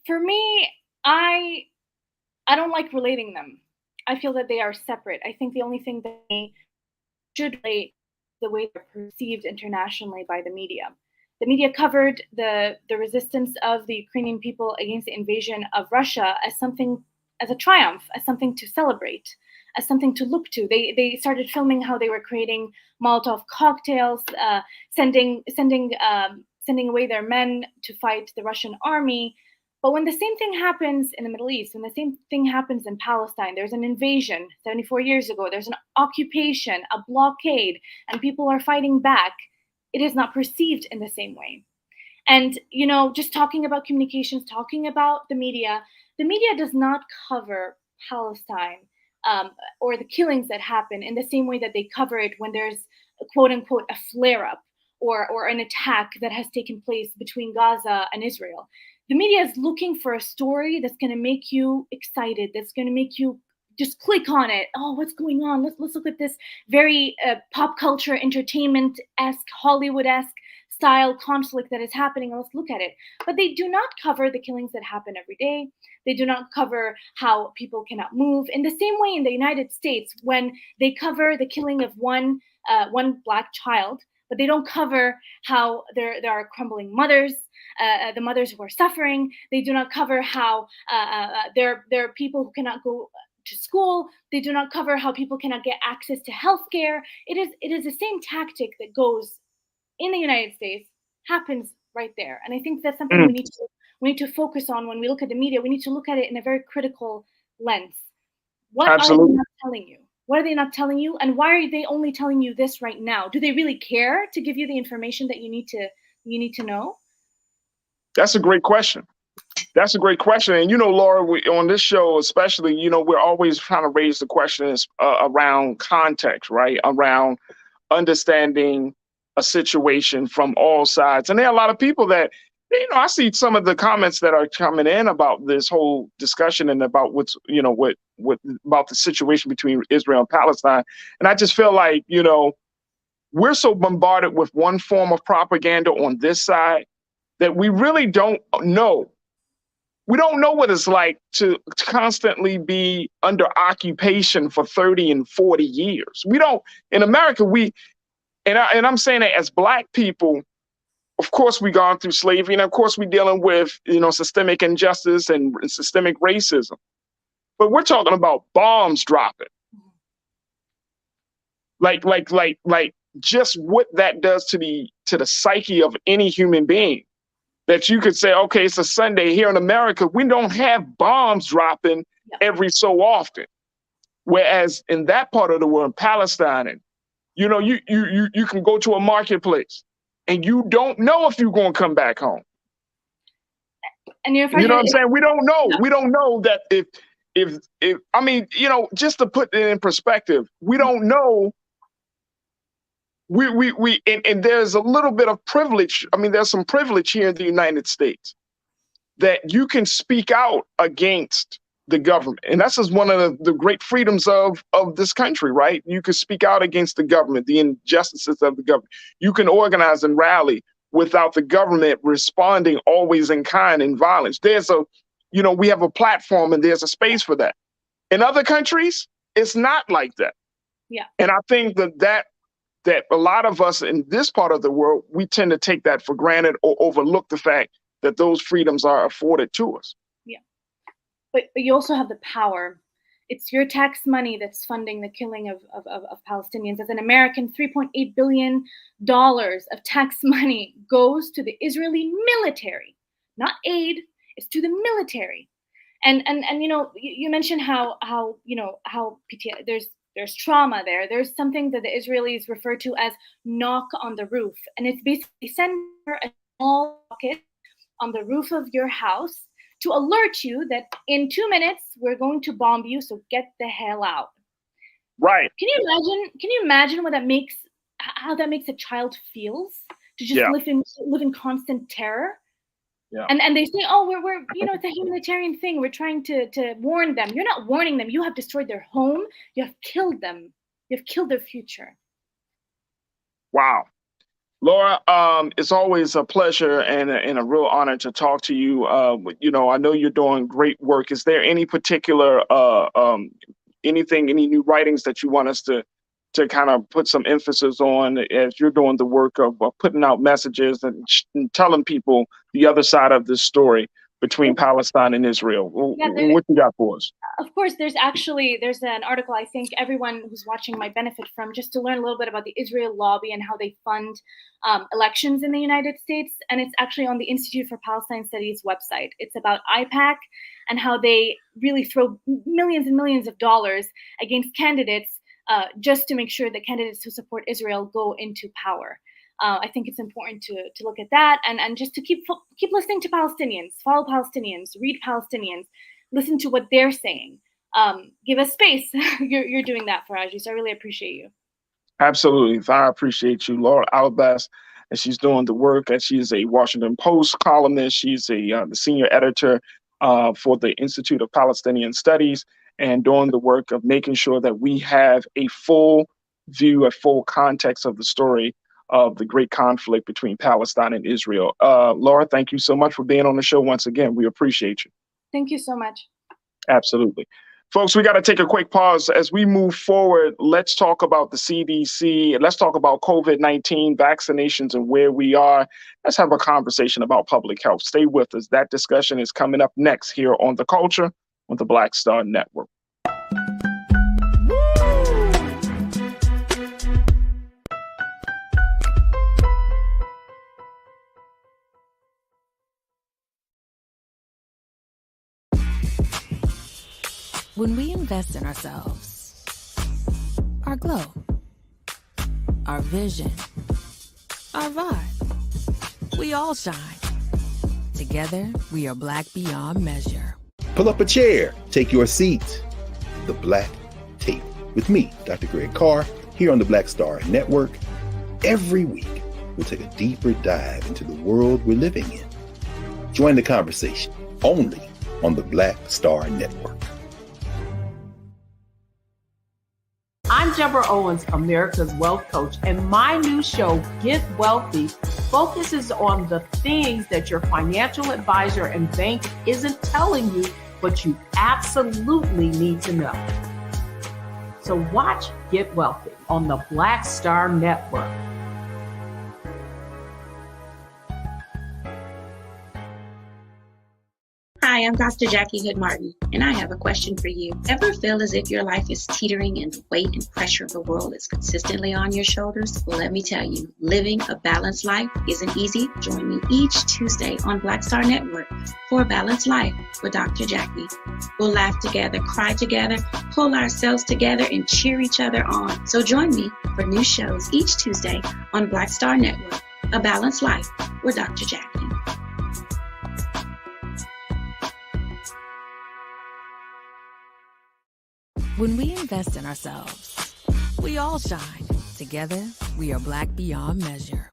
For me, I don't like relating them. I feel that they are separate. I think the only thing that they should relate the way they're perceived internationally by the media. The media covered the resistance of the Ukrainian people against the invasion of Russia as a triumph, as something to celebrate, as something to look to. They started filming how they were creating Molotov cocktails, sending away their men to fight the Russian army. But when the same thing happens in the Middle East, when the same thing happens in Palestine, there's an invasion 74 years ago, there's an occupation, a blockade, and people are fighting back, it is not perceived in the same way. And, just talking about communications, talking about the media does not cover Palestine or the killings that happen in the same way that they cover it when there's a quote unquote a flare-up or an attack that has taken place between Gaza and Israel. The media is looking for a story that's going to make you excited, that's going to make you just click on it. Oh, what's going on? Let's look at this very pop culture, entertainment-esque, Hollywood-esque style conflict that is happening, and let's look at it. But they do not cover the killings that happen every day. They do not cover how people cannot move. In the same way in the United States, when they cover the killing of one Black child, but they don't cover how there are crumbling mothers, the mothers who are suffering. They do not cover how there are people who cannot go to school. They do not cover how people cannot get access to healthcare. It is the same tactic that goes in the United States, happens right there. And I think that's something we need to focus on when we look at the media. We need to look at it in a very critical lens. What Absolutely. are they not telling you? What are they not telling you? And why are they only telling you this right now? Do they really care to give you the information that you need to know? That's a great question. That's a great question. And, Laura, on this show, especially, we're always trying to raise the questions around context, right? Around understanding a situation from all sides. And there are a lot of people that, I see some of the comments that are coming in about this whole discussion and about what's, what about the situation between Israel and Palestine. And I just feel like, we're so bombarded with one form of propaganda on this side that we really don't know. We don't know what it's like to constantly be under occupation for 30 and 40 years. We don't, in America, and I'm saying that as Black people, of course, we've gone through slavery, and of course, we're dealing with, systemic injustice and systemic racism. But we're talking about bombs dropping. Like just what that does to the psyche of any human being. That you could say, okay, it's a Sunday here in America. We don't have bombs dropping every so often. Whereas in that part of the world, in Palestine, and you can go to a marketplace and you don't know if you're going to come back home. And you know what I'm saying? We don't know. We don't know that if I mean, just to put it in perspective, we don't know. And there's a little bit of privilege. I mean, there's some privilege here in the United States that you can speak out against the government. And that's just one of the great freedoms of this country, right? You can speak out against the government, the injustices of the government. You can organize and rally without the government responding always in kind and violence. There's we have a platform and there's a space for that. In other countries, it's not like that. Yeah. And I think that a lot of us in this part of the world, we tend to take that for granted or overlook the fact that those freedoms are afforded to us. Yeah. But you also have the power. It's your tax money that's funding the killing of Palestinians. As an American, $3.8 billion of tax money goes to the Israeli military, not aid, it's to the military. And you mentioned how PTSD, there's trauma there. There's something that the Israelis refer to as knock on the roof. And it's basically send a small rocket on the roof of your house to alert you that in 2 minutes, we're going to bomb you. So get the hell out. Right. Can you imagine how that makes a child feels to just live in constant terror? Yeah. And they say, oh, we're it's a humanitarian thing. We're trying to warn them. You're not warning them. You have destroyed their home. You have killed them. You've killed their future. Wow. Laura, it's always a pleasure and a real honor to talk to you. I know you're doing great work. Is there any particular any new writings that you want us to to kind of put some emphasis on as you're doing the work of putting out messages and telling people the other side of this story between Palestine and Israel. Yeah, what you got for us? Of course, there's an article I think everyone who's watching might benefit from, just to learn a little bit about the Israel lobby and how they fund elections in the United States. And it's actually on the Institute for Palestine Studies website. It's about IPAC and how they really throw millions and millions of dollars against candidates just to make sure that candidates who support Israel go into power. I think it's important to look at that and just to keep listening to Palestinians, follow Palestinians, read Palestinians, listen to what they're saying. Give us space. You're doing that, Farajii, so I really appreciate you. Absolutely. I appreciate you, Laura Albast, and she's doing the work. And she's a Washington Post columnist. She's the senior editor for the Institute of Palestinian Studies, and doing the work of making sure that we have a full view, a full context of the story of the great conflict between Palestine and Israel. Laura, thank you so much for being on the show once again. We appreciate you. Thank you so much. Absolutely. Folks, we got to take a quick pause. As we move forward, let's talk about the CDC. Let's talk about COVID-19 vaccinations and where we are. Let's have a conversation about public health. Stay with us. That discussion is coming up next here on The Culture on the Black Star Network. When we invest in ourselves, our glow, our vision, our vibe, we all shine. Together, we are black beyond measure. Pull up a chair, take your seat. The Black Tape with me, Dr. Greg Carr, here on the Black Star Network. Every week, we'll take a deeper dive into the world we're living in. Join the conversation only on the Black Star Network. I'm Deborah Owens, America's Wealth Coach, and my new show, Get Wealthy, focuses on the things that your financial advisor and bank isn't telling you, but you absolutely need to know. So watch Get Wealthy on the Black Star Network. Hi, I'm Dr. Jackie Hood Martin, and I have a question for you. Ever feel as if your life is teetering and the weight and pressure of the world is consistently on your shoulders? Well, let me tell you, living a balanced life isn't easy. Join me each Tuesday on Black Star Network for a Balanced Life with Dr. Jackie. We'll laugh together, cry together, pull ourselves together, and cheer each other on. So join me for new shows each Tuesday on Black Star Network, A Balanced Life with Dr. Jackie. When we invest in ourselves, we all shine. Together, we are black beyond measure.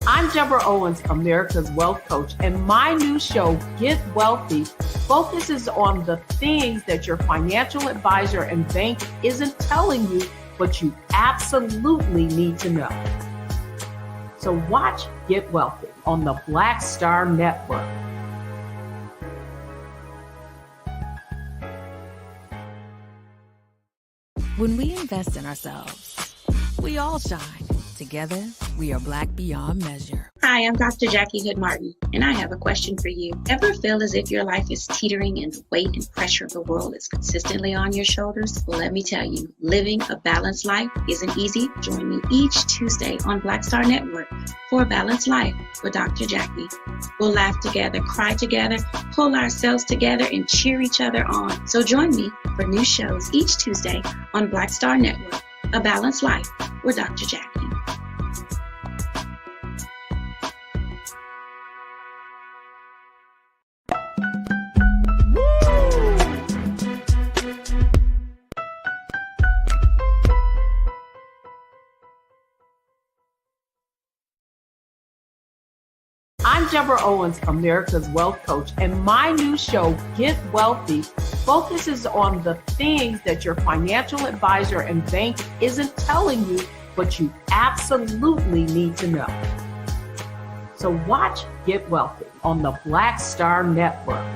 I'm Deborah Owens, America's Wealth Coach, and my new show, Get Wealthy, focuses on the things that your financial advisor and bank isn't telling you, but you absolutely need to know. So watch Get Wealthy on the Black Star Network. When we invest in ourselves, we all shine. Together, we are black beyond measure. Hi, I'm Dr. Jackie Hood Martin, and I have a question for you. Ever feel as if your life is teetering and the weight and pressure of the world is consistently on your shoulders? Well, let me tell you, living a balanced life isn't easy. Join me each Tuesday on Black Star Network for a Balanced Life with Dr. Jackie. We'll laugh together, cry together, pull ourselves together, and cheer each other on. So join me for new shows each Tuesday on Black Star Network, A Balanced Life with Dr. Jackie. Deborah Owens, America's Wealth Coach, and my new show, Get Wealthy, focuses on the things that your financial advisor and bank isn't telling you, but you absolutely need to know. So watch Get Wealthy on the Black Star Network.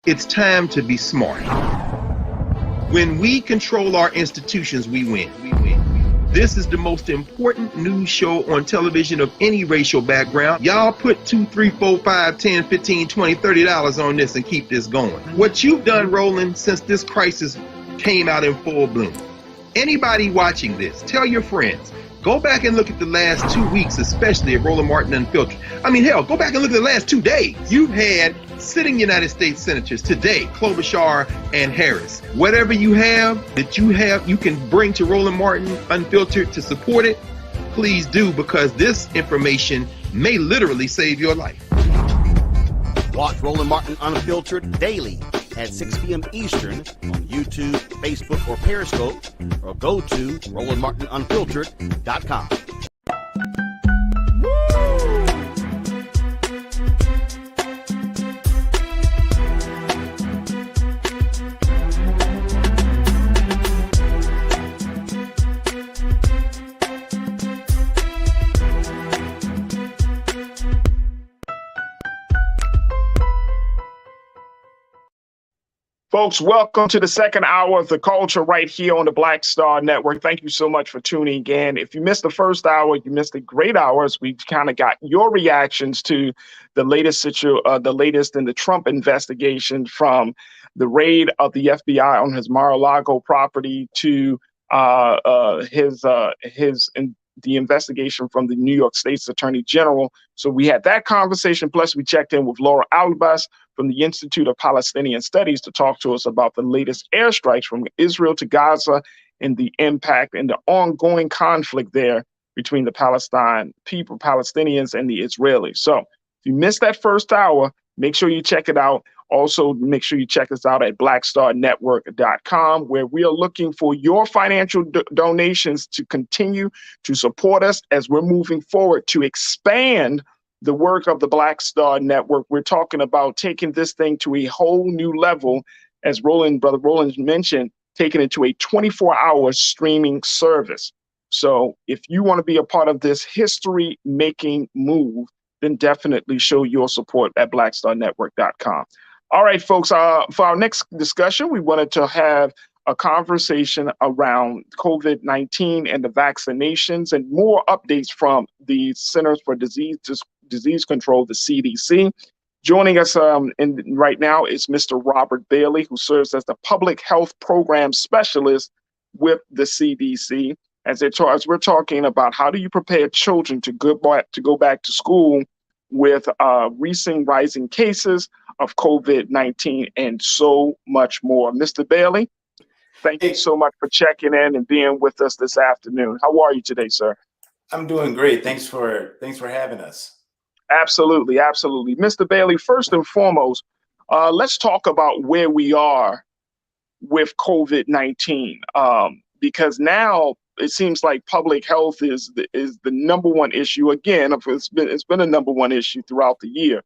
It's time to be smart. When we control our institutions, we win. This is the most important news show on television of any racial background. Y'all put $2, $3, $4, $5, $10, $15, $20, $30 on this and keep this going. What you've done, Roland, since this crisis came out in full bloom. Anybody watching this, tell your friends. Go back and look at the last 2 weeks, especially of Roland Martin Unfiltered. I mean, hell, go back and look at the last 2 days. You've had sitting United States senators today, Klobuchar and Harris. Whatever you have that you can bring to Roland Martin Unfiltered to support it, please do, because this information may literally save your life. Watch Roland Martin Unfiltered daily at 6 p.m. Eastern on YouTube, Facebook, or Periscope, or go to RolandMartinUnfiltered.com. Folks, welcome to the second hour of The Culture right here on the Black Star Network. Thank you so much for tuning in. If you missed the first hour, you missed a great hour as we kind of got your reactions to the latest in the Trump investigation, from the raid of the FBI on his Mar-a-Lago property to the investigation from the New York State's Attorney General. So we had that conversation. Plus, we checked in with Laura Albast from the Institute of Palestinian Studies to talk to us about the latest airstrikes from Israel to Gaza and the impact and the ongoing conflict there between the Palestinians and the Israelis. So if you missed that first hour, make sure you check it out. Also, make sure you check us out at blackstarnetwork.com, where we are looking for your financial donations to continue to support us as we're moving forward to expand the work of the Black Star Network. We're talking about taking this thing to a whole new level, as Brother Roland mentioned, taking it to a 24-hour streaming service. So if you want to be a part of this history-making move, then definitely show your support at blackstarnetwork.com. All right, folks, for our next discussion, we wanted to have a conversation around COVID-19 and the vaccinations and more updates from the Centers for Disease Control, the CDC. Joining us right now is Mr. Robert Bailey, who serves as the Public Health Program Specialist with the CDC. As we're talking about how do you prepare children to go back to school with recent rising cases of COVID-19 and so much more. Mr. Bailey, thank you so much for checking in and being with us this afternoon. How are you today, sir? I'm doing great. Thanks for having us. Absolutely, absolutely. Mr. Bailey, first and foremost, let's talk about where we are with COVID-19, because now it seems like public health is the number one issue. Again, it's been a number one issue throughout the year.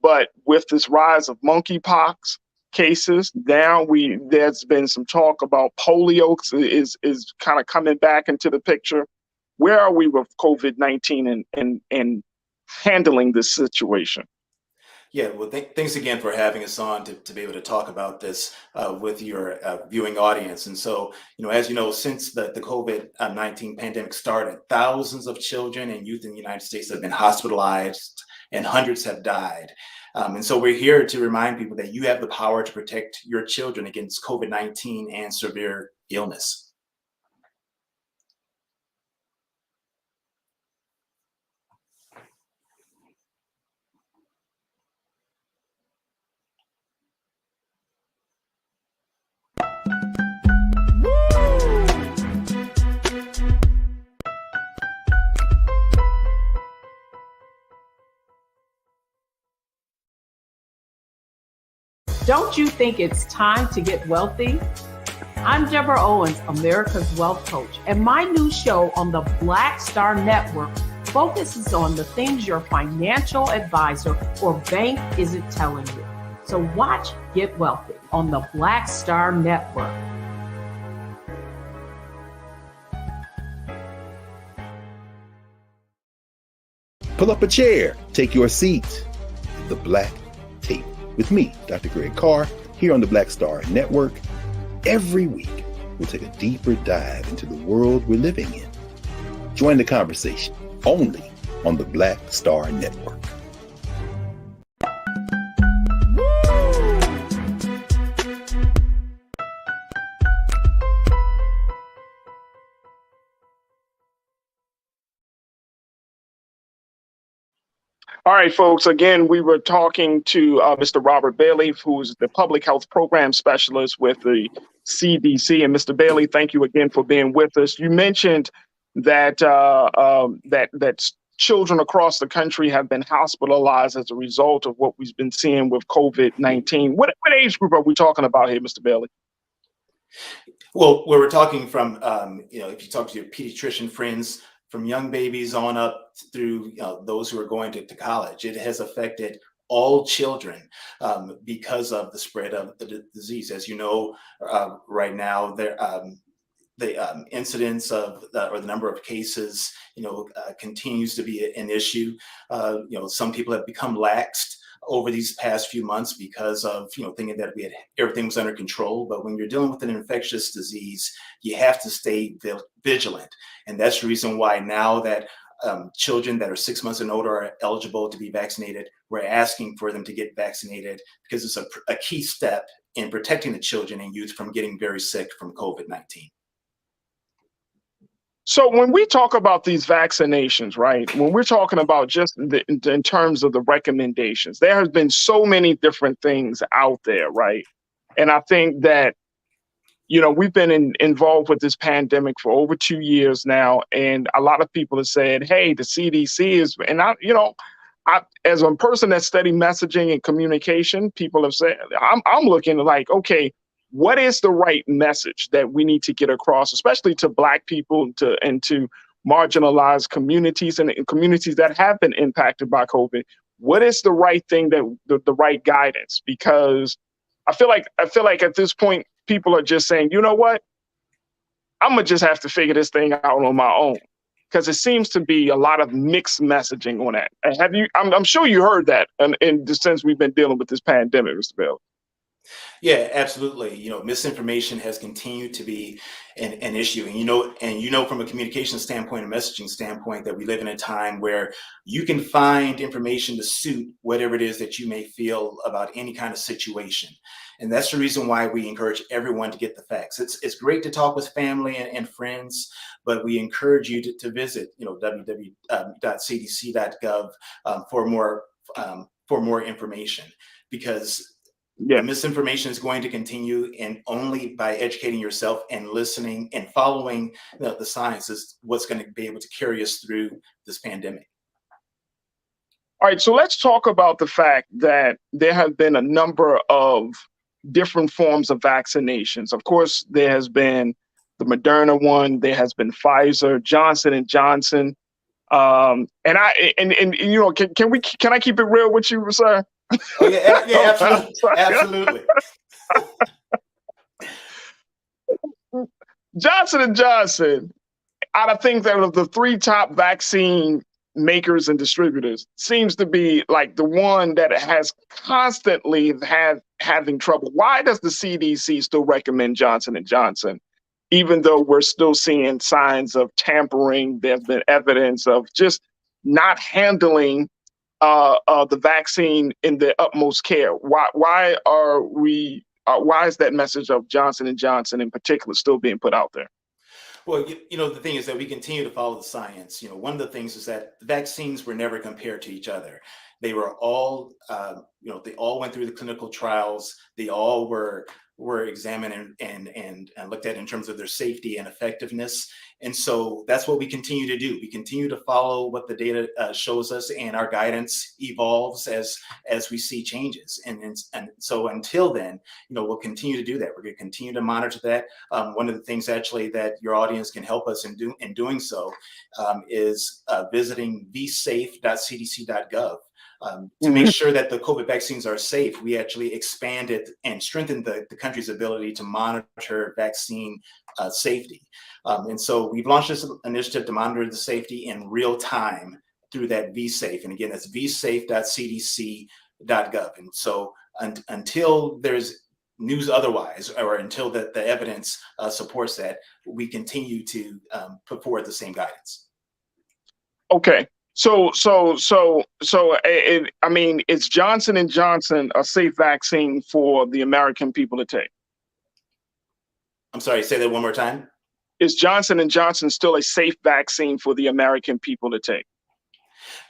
But with this rise of monkeypox cases, now there's been some talk about polio is kind of coming back into the picture. Where are we with COVID-19 and handling this situation? Yeah, well, thanks again for having us on to be able to talk about this with your viewing audience. And so, as you know, since the COVID-19 pandemic started, thousands of children and youth in the United States have been hospitalized and hundreds have died. And so we're here to remind people that you have the power to protect your children against COVID-19 and severe illness. Don't you think it's time to get wealthy? I'm Deborah Owens, America's Wealth Coach, and my new show on the Black Star Network focuses on the things your financial advisor or bank isn't telling you. So watch Get Wealthy on the Black Star Network. Pull up a chair, take your seat. The Black Tape with me, Dr. Greg Carr, here on the Black Star Network. Every week, we'll take a deeper dive into the world we're living in. Join the conversation only on the Black Star Network. All right, folks, again, we were talking to Mr. Robert Bailey, who's the public health program specialist with the CDC. And Mr. Bailey, thank you again for being with us. You mentioned that that children across the country have been hospitalized as a result of what we've been seeing with COVID-19. What age group are we talking about here, Mr. Bailey? Well, we're talking from, if you talk to your pediatrician friends, from young babies on up through those who are going to college. It has affected all children because of the spread of the disease. As you know, right now, the incidence of or the number of cases, continues to be an issue. Some people have become laxed over these past few months because of thinking that everything was under control. But when you're dealing with an infectious disease, you have to stay vigilant, and that's the reason why now that children that are 6 months and older are eligible to be vaccinated, we're asking for them to get vaccinated because it's a key step in protecting the children and youth from getting very sick from COVID-19. So when we talk about these vaccinations, right, when we're talking about just in terms of the recommendations, there has been so many different things out there, right? And I think that, we've been involved with this pandemic for over 2 years now. And a lot of people have said, hey, the CDC is, and I, as a person that studied messaging and communication, people have said, I'm looking like, okay, what is the right message that we need to get across, especially to Black people and to marginalized communities and communities that have been impacted by COVID? What is the right thing, the right guidance? Because I feel like at this point, people are just saying, you know what, I'm gonna just have to figure this thing out on my own, because it seems to be a lot of mixed messaging on that. Have you? I'm sure you heard that in the sense we've been dealing with this pandemic, Mr. Bell. Yeah, absolutely. Misinformation has continued to be an issue. And from a communication standpoint, a messaging standpoint, that we live in a time where you can find information to suit whatever it is that you may feel about any kind of situation. And that's the reason why we encourage everyone to get the facts. It's great to talk with family and friends, but we encourage you to visit, www.cdc.gov for more information, because misinformation is going to continue, and only by educating yourself and listening and following the science is what's going to be able to carry us through this pandemic. All right, so let's talk about the fact that there have been a number of different forms of vaccinations. Of course, there has been the Moderna one, there has been Pfizer, Johnson & Johnson. Can I keep it real with you, sir? Oh yeah, absolutely. Johnson & Johnson, out of things that are the three top vaccine makers and distributors, seems to be like the one that has constantly having trouble. Why does the CDC still recommend Johnson & Johnson, even though we're still seeing signs of tampering? There's been evidence of just not handling the vaccine in the utmost care. Why is that message of Johnson & Johnson in particular still being put out there? Well, the thing is that we continue to follow the science. One of the things is that the vaccines were never compared to each other. They were all, they all went through the clinical trials. They all were examined and looked at in terms of their safety and effectiveness. And so that's what we continue to do. We continue to follow what the data shows us, and our guidance evolves as we see changes. And so until then, we'll continue to do that. We're going to continue to monitor that. One of the things actually that your audience can help us in doing so is visiting vsafe.cdc.gov. To make sure that the COVID vaccines are safe, we actually expanded and strengthened the country's ability to monitor vaccine safety. And so we've launched this initiative to monitor the safety in real time through that vSafe. And again, that's vsafe.cdc.gov. And so until there's news otherwise, or until the evidence supports that, we continue to put forward the same guidance. Okay. So, is Johnson & Johnson a safe vaccine for the American people to take? I'm sorry, say that one more time. Is Johnson & Johnson still a safe vaccine for the American people to take?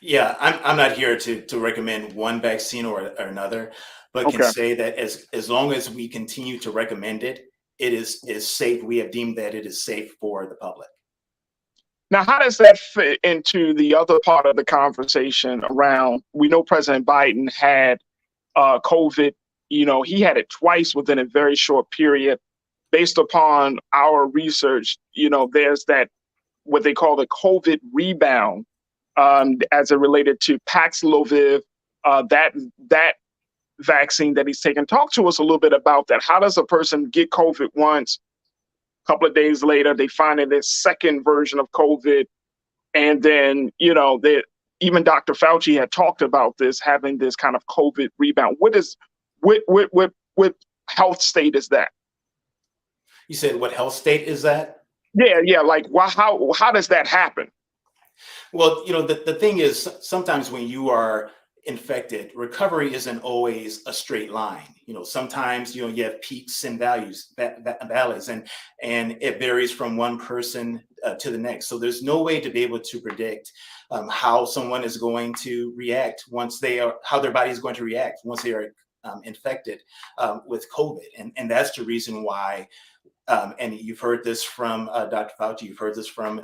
Yeah, I'm not here to recommend one vaccine or another, but can say that as long as we continue to recommend it, it is safe. We have deemed that it is safe for the public. Now, how does that fit into the other part of the conversation around, we know President Biden had COVID, he had it twice within a very short period. Based upon our research, there's that, what they call the COVID rebound as it related to Paxlovid, that vaccine that he's taken. Talk to us a little bit about that. How does a person get COVID once? Couple of days later, they find this second version of COVID. And then, even Dr. Fauci had talked about this, having this kind of COVID rebound. What health state is that? You said what health state is that? Yeah. Like, how does that happen? Well, the thing is, sometimes when you are infected, recovery isn't always a straight line. Sometimes you have peaks and valleys, and it varies from one person to the next. So there's no way to be able to predict how someone is going to react how their body is going to react once they are infected with COVID, and that's the reason why. And you've heard this from Dr. Fauci, you've heard this from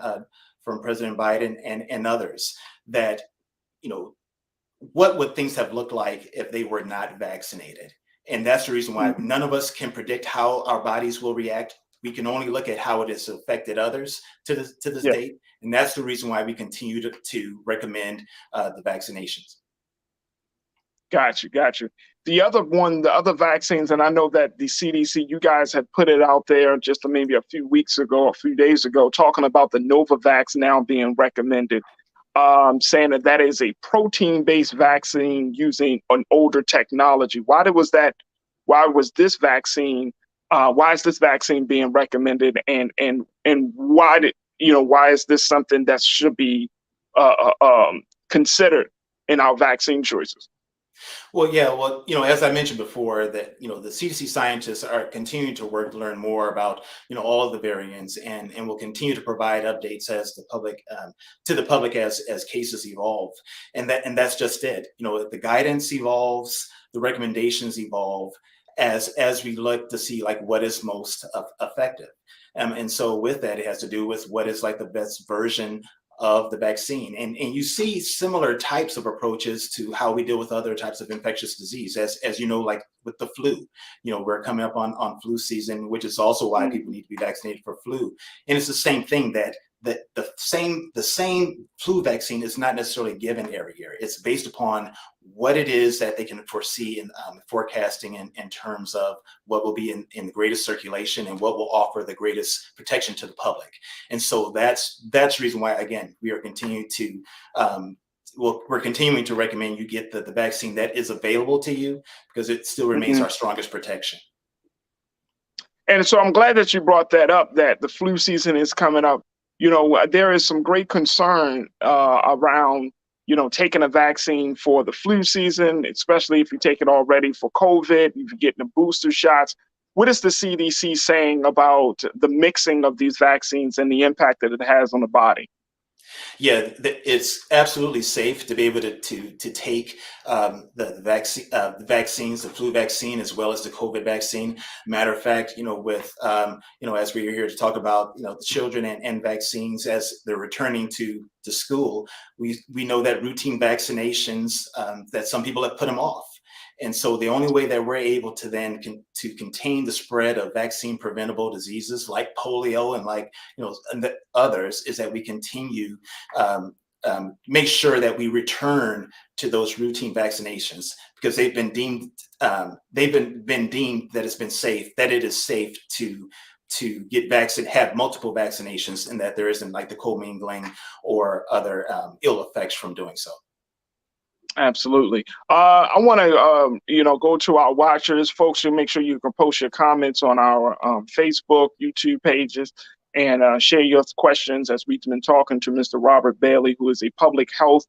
President Biden and others, that what would things have looked like if they were not vaccinated? And that's the reason why none of us can predict how our bodies will react. We can only look at how it has affected others to this date. And that's the reason why we continue to recommend the vaccinations. Got you. The other vaccines, and I know that the CDC, you guys had put it out there just maybe a few days ago, talking about the Novavax now being recommended. Saying that is a protein-based vaccine using an older technology. Why is this vaccine being recommended, and why is this something that should be considered in our vaccine choices? Well, as I mentioned before, that the CDC scientists are continuing to work to learn more about all of the variants, and will continue to provide updates as the public as cases evolve, and that's just it. The guidance evolves, the recommendations evolve as we look to see what is most effective, and so with that, it has to do with what is the best version of the vaccine. And you see similar types of approaches to how we deal with other types of infectious disease, as with the flu. We're coming up on flu season, which is also why people need to be vaccinated for flu. And it's the same thing, that the same flu vaccine is not necessarily given every year. It's based upon what it is that they can foresee in forecasting in terms of what will be in the greatest circulation and what will offer the greatest protection to the public. And so that's the reason why, again, we are continuing to we're continuing to recommend you get the vaccine that is available to you, because it still remains our strongest protection. And so I'm glad that you brought that up, that the flu season is coming up. You know, there is some great concern around, you know, taking a vaccine for the flu season, especially if you take it already for COVID, if you're getting the booster shots. What is the CDC saying about the mixing of these vaccines and the impact that it has on the body? Yeah, it's absolutely safe to be able to take the vaccines, the flu vaccine, as well as the COVID vaccine. Matter of fact, you know, with you know, as we're here to talk about, you know, the children and vaccines as they're returning to school, we know that routine vaccinations, that some people have put them off. And so the only way that we're able to then to contain the spread of vaccine preventable diseases like polio and like, you know, and the others is that we continue make sure that we return to those routine vaccinations, because they've been deemed that it's been safe, that it is safe to get vaccinated, have multiple vaccinations, and that there isn't like the commingling or other ill effects from doing so. Absolutely. I want to, you know, go to our watchers, folks. You make sure you can post your comments on our Facebook, YouTube pages, and share your questions, as we've been talking to Mr. Robert Bailey, who is a public health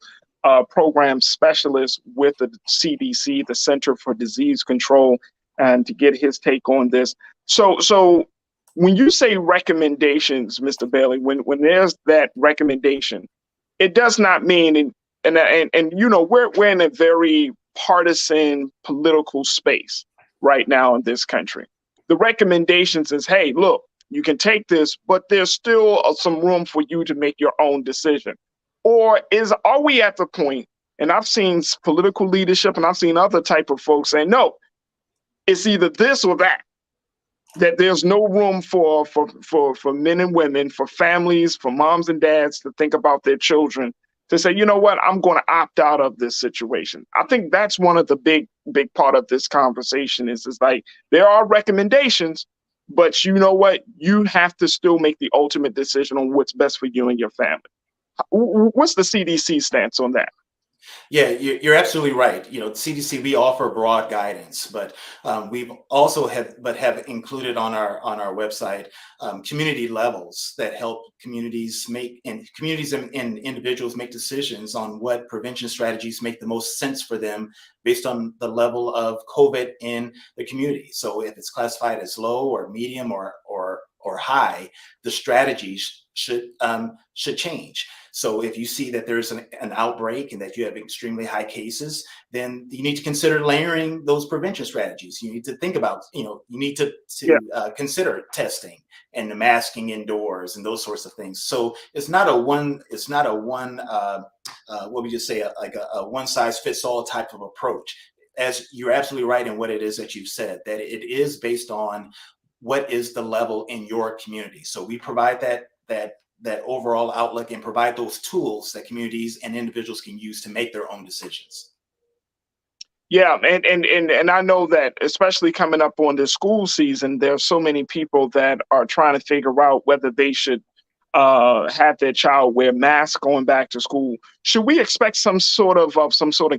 program specialist with the CDC, the Center for Disease Control, and to get his take on this. So when you say recommendations, Mr. Bailey, when there's that recommendation, it does not mean and you know, we're in a very partisan political space right now in this country. The recommendations is, hey, look, you can take this, but there's still some room for you to make your own decision. Or are we at the point, and I've seen political leadership and I've seen other type of folks saying, no, it's either this or that there's no room for men and women, for families, for moms and dads to think about their children, to say, you know what, I'm going to opt out of this situation. I think that's one of the big part of this conversation is like, there are recommendations, but you know what, you have to still make the ultimate decision on what's best for you and your family. What's the CDC stance on that? Yeah, you're absolutely right. You know, CDC, we offer broad guidance, but we've also have included on our website community levels that help communities and individuals make decisions on what prevention strategies make the most sense for them based on the level of COVID in the community. So if it's classified as low or medium or high, the strategies should change. So if you see that there's an outbreak and that you have extremely high cases, then you need to consider layering those prevention strategies. You need to think about, you need to consider testing and the masking indoors and those sorts of things. So it's not a one what we just say, a one size fits all type of approach. As you're absolutely right in what it is that you've said, that it is based on what is the level in your community. So we provide that overall outlook and provide those tools that communities and individuals can use to make their own decisions. Yeah, and I know that especially coming up on the school season, there are so many people that are trying to figure out whether they should have their child wear masks going back to school. Should we expect some sort of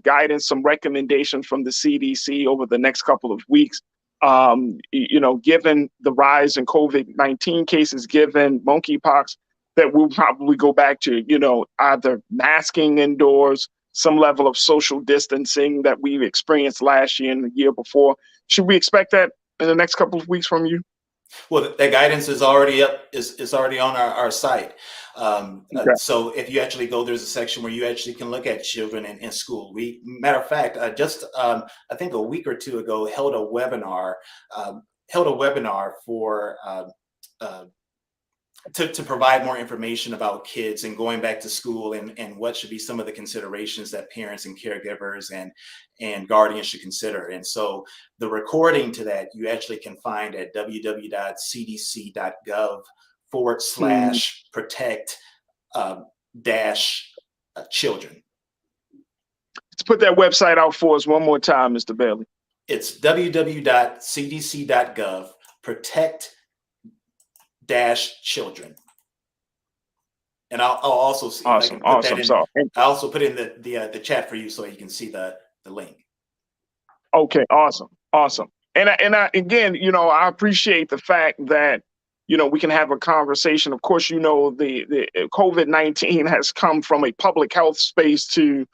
guidance, some recommendation from the CDC over the next couple of weeks? Given the rise in COVID-19 cases, given monkeypox, that we'll probably go back to, either masking indoors, some level of social distancing that we've experienced last year and the year before. Should we expect that in the next couple of weeks from you? Well, that guidance is already up, is already on our site. Okay. So if you actually go, there's a section where you actually can look at children in school. Matter of fact, I think a week or two ago, held a webinar for to provide more information about kids and going back to school and what should be some of the considerations that parents and caregivers and guardians should consider. And so the recording to that you actually can find at www.cdc.gov /protect dash children. Let's put that website out for us one more time, Mr. Bailey. It's www.cdc.gov, protect dash children. And I'll also see. Awesome. I also put in the chat for you so you can see the link. Okay. Awesome. And I again, I appreciate the fact that, we can have a conversation. Of course, the COVID-19 has come from a public health space to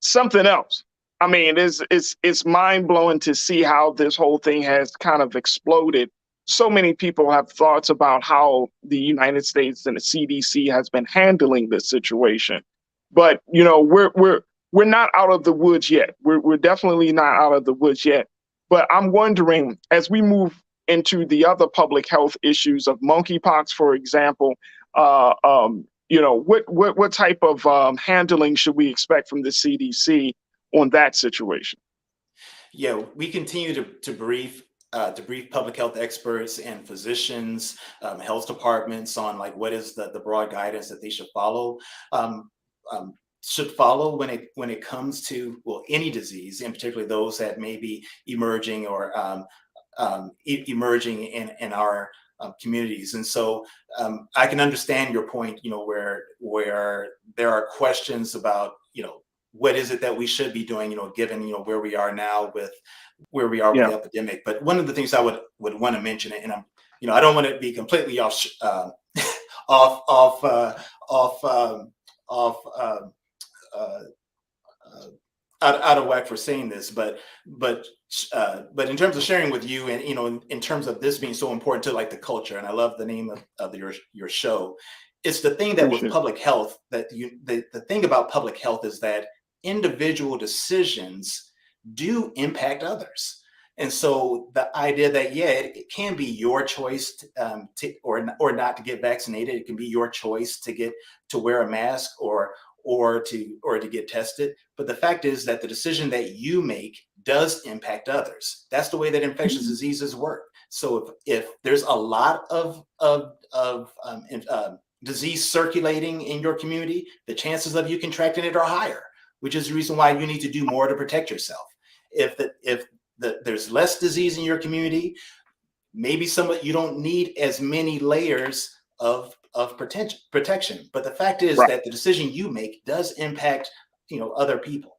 something else. I mean, it's mind blowing to see how this whole thing has kind of exploded. So many people have thoughts about how the United States and the CDC has been handling this situation, but we're not out of the woods yet. We're definitely not out of the woods yet. But I'm wondering, as we move into the other public health issues of monkeypox, for example, what type of handling should we expect from the CDC on that situation? Yeah, we continue to brief public health experts and physicians, health departments on what is the broad guidance that they should follow. When it comes to any disease, and particularly those that may be emerging or emerging in our communities. And so I can understand your point, where there are questions about, what is it that we should be doing, given, where we are now with the epidemic. But one of the things I would want to mention, and I'm, I don't want to be completely out of whack for saying this, but in terms of sharing with you, and in terms of this being so important to the culture, and I love the name of your show. It's the thing that with public health, that the thing about public health is that individual decisions do impact others. And so the idea that, it can be your choice or not to get vaccinated. It can be your choice to wear a mask or to get tested. But the fact is that the decision that you make does impact others. That's the way that infectious diseases work. So if there's a lot of disease circulating in your community, the chances of you contracting it are higher, which is the reason why you need to do more to protect yourself. If there's less disease in your community, maybe you don't need as many layers of protection. But the fact is that the decision you make does impact, other people.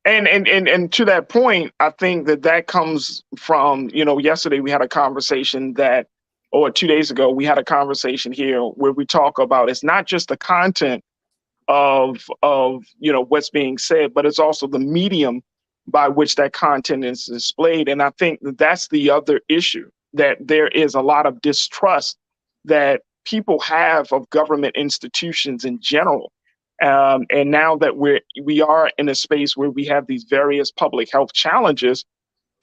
And to that point, I think that comes from, yesterday we had a conversation or 2 days ago, we had a conversation here where we talk about, it's not just the content of what's being said, but it's also the medium by which that content is displayed. And I think that's the other issue, that there is a lot of distrust that people have of government institutions in general. And now that we are in a space where we have these various public health challenges,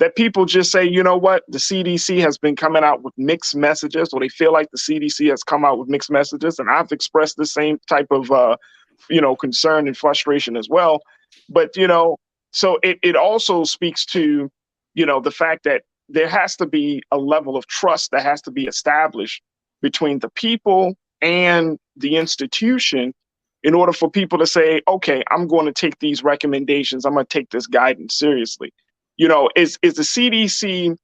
that people just say, you know what, the CDC has been coming out with mixed messages, or they feel like the CDC has come out with mixed messages. And I've expressed the same type of, concern and frustration as well. But, so it also speaks to, the fact that there has to be a level of trust that has to be established between the people and the institution in order for people to say, okay, I'm going to take these recommendations. I'm going to take this guidance seriously. Is the CDC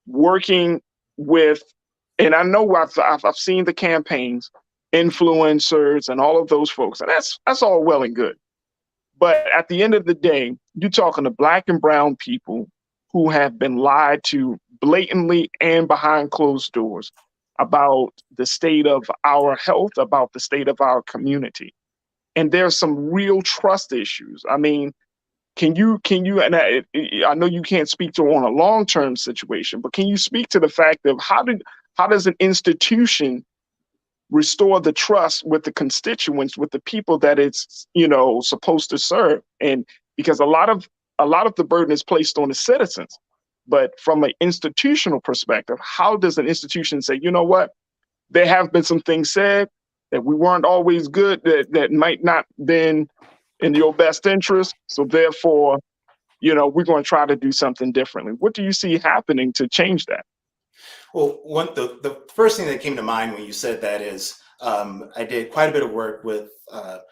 working with, and I know I've seen the campaigns, influencers and all of those folks, and that's all well and good. But at the end of the day, you're talking to Black and brown people who have been lied to blatantly and behind closed doors about the state of our health, about the state of our community. And there's some real trust issues. I mean, can you, and I know you can't speak to on a long-term situation, but can you speak to the fact of how does an institution restore the trust with the constituents, with the people that it's, supposed to serve? And because a lot of the burden is placed on the citizens, but from an institutional perspective, how does an institution say, you know what, there have been some things said that we weren't always good, that might not been in your best interest. So therefore, we're going to try to do something differently. What do you see happening to change that? Well, the first thing that came to mind when you said that is I did quite a bit of work with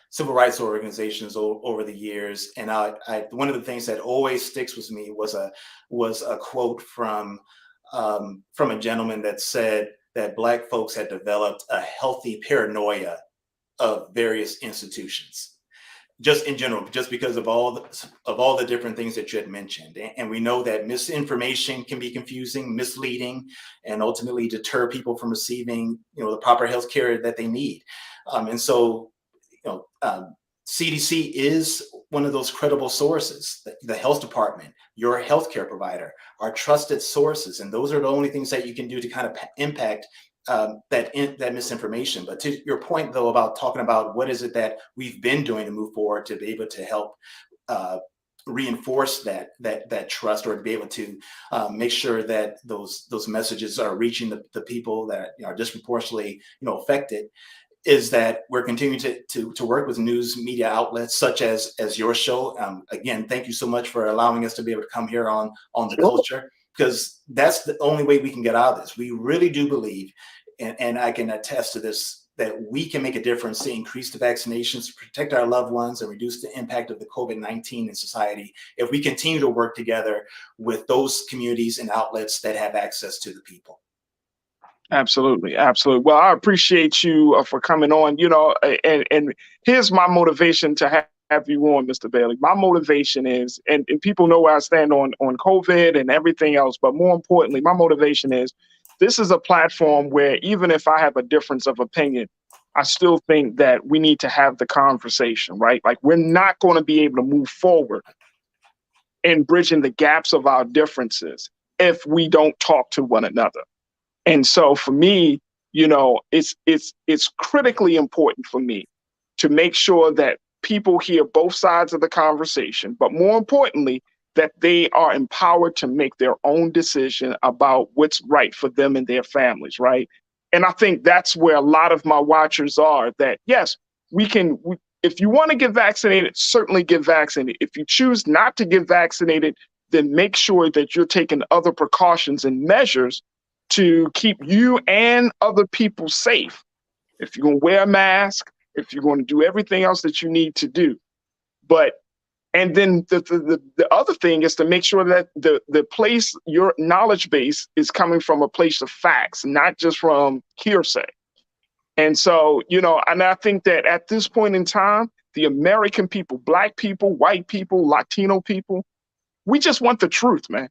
civil rights organizations over the years, and one of the things that always sticks with me was a quote from a gentleman that said that Black folks had developed a healthy paranoia of various institutions, just in general, just because of all the different things that you had mentioned. And we know that misinformation can be confusing, misleading, and ultimately deter people from receiving, the proper health care that they need. And so, CDC is one of those credible sources. The health department, your healthcare provider, are trusted sources, and those are the only things that you can do to kind of impact that misinformation. But to your point, though, about talking about what is it that we've been doing to move forward to be able to help reinforce that trust, or to be able to make sure that those messages are reaching the people that are disproportionately affected, is that we're continuing to work with news media outlets such as your show. Again, thank you so much for allowing us to be able to come here on The Culture, because that's the only way we can get out of this. We really do believe, and I can attest to this, that we can make a difference to increase the vaccinations, protect our loved ones, and reduce the impact of the COVID-19 in society if we continue to work together with those communities and outlets that have access to the people. Absolutely. Well, I appreciate you for coming on, and here's my motivation to have you on, Mr. Bailey. My motivation is, and people know where I stand on COVID and everything else, but more importantly, my motivation is, this is a platform where even if I have a difference of opinion, I still think that we need to have the conversation, right? Like, we're not going to be able to move forward in bridging the gaps of our differences if we don't talk to one another. And so for me, it's critically important for me to make sure that people hear both sides of the conversation, but more importantly, that they are empowered to make their own decision about what's right for them and their families, right? And I think that's where a lot of my watchers are, that yes, if you want to get vaccinated, certainly get vaccinated. If you choose not to get vaccinated, then make sure that you're taking other precautions and measures to keep you and other people safe. If you're going to wear a mask, if you're going to do everything else that you need to do. And then the other thing is to make sure that the place, your knowledge base, is coming from a place of facts, not just from hearsay. And so, and I think that at this point in time, the American people, Black people, white people, Latino people, we just want the truth, man.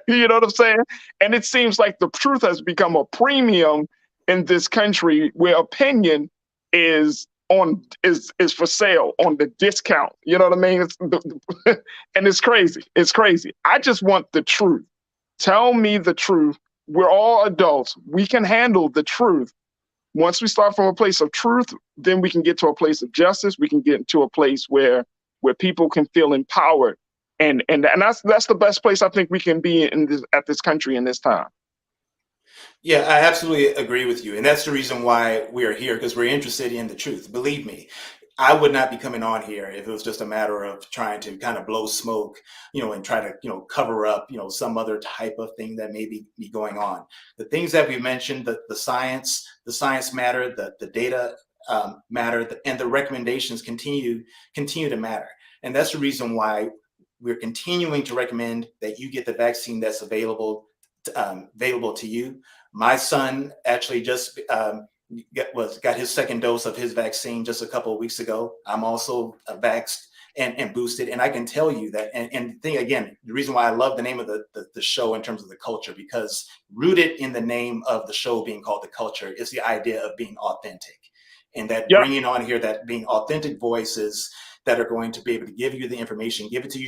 You know what I'm saying? And it seems like the truth has become a premium in this country, where opinion is for sale on the discount. You know what I mean? And it's crazy. It's crazy. I just want the truth. Tell me the truth. We're all adults. We can handle the truth. Once we start from a place of truth, then we can get to a place of justice. We can get into a place where people can feel empowered. And that's the best place I think we can be at this country in this time. Yeah, I absolutely agree with you. And that's the reason why we are here, because we're interested in the truth. Believe me, I would not be coming on here if it was just a matter of trying to kind of blow smoke, and try to, cover up, some other type of thing that may be going on. The things that we mentioned, the science matter, the data matter, and the recommendations continue to matter. And that's the reason why we're continuing to recommend that you get the vaccine that's available to you. My son actually just got his second dose of his vaccine just a couple of weeks ago. I'm also vaxxed and boosted, and I can tell you that. And the reason why I love the name of the show in terms of The Culture, because rooted in the name of the show being called The Culture is the idea of being authentic, and that bringing on here that being authentic voices that are going to be able to give you the information, give it to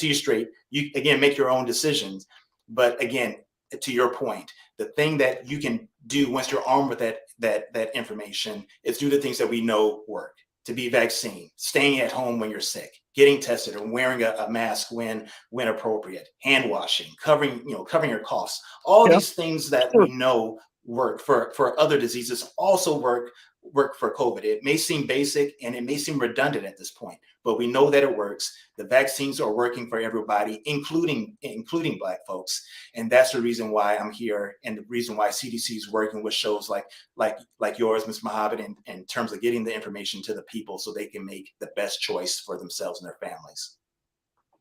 you straight. You again make your own decisions, but again, to your point, the thing that you can do once you're armed with that information is do the things that we know work. To be vaccinated, staying at home when you're sick, getting tested, or wearing a mask when appropriate, hand washing, covering your coughs. All these things that we know work for other diseases also work work for COVID. It may seem basic and it may seem redundant at this point, but we know that it works. The vaccines are working for everybody, including Black folks. And that's the reason why I'm here, and the reason why CDC is working with shows like yours, Ms. Mohammed, in terms of getting the information to the people so they can make the best choice for themselves and their families.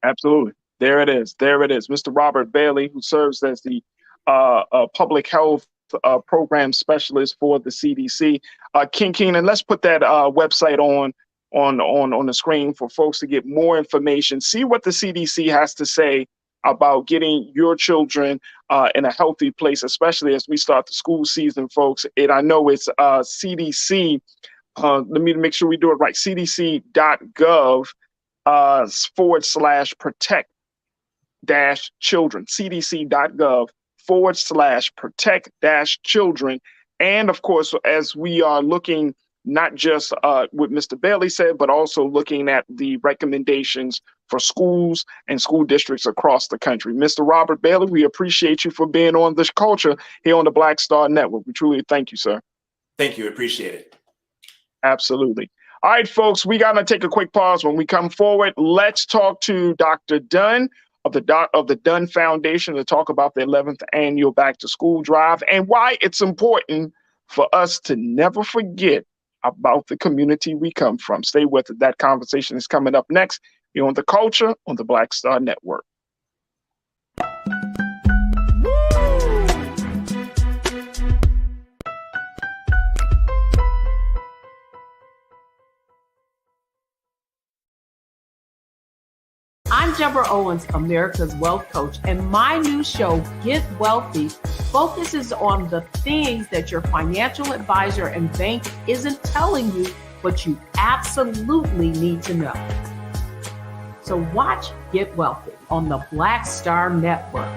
Absolutely. There it is. There it is. Mr. Robert Bailey, who serves as the public health program specialist for the CDC. King Keenan, let's put that website on the screen for folks to get more information. See what the CDC has to say about getting your children in a healthy place, especially as we start the school season, folks. And I know it's CDC. Let me make sure we do it right. CDC.gov /protect-children. CDC.gov /protect-children. And of course, as we are looking not just what Mr. Bailey said, but also looking at the recommendations for schools and school districts across the country. Mr. Robert Bailey, we appreciate you for being on this culture here on the Black Star Network. We truly thank you, sir. Thank you. Appreciate it. Absolutely. All right, folks, we got to take a quick pause. When we come forward, let's talk to Dr. Dunn of the Dunn Foundation to talk about the 11th annual Back to School Drive and why it's important for us to never forget about the community we come from. Stay with it. That conversation is coming up next here on The Culture on the Black Star Network. I'm Deborah Owens, America's Wealth Coach, and my new show, Get Wealthy, focuses on the things that your financial advisor and bank isn't telling you, but you absolutely need to know. So watch Get Wealthy on the Black Star Network.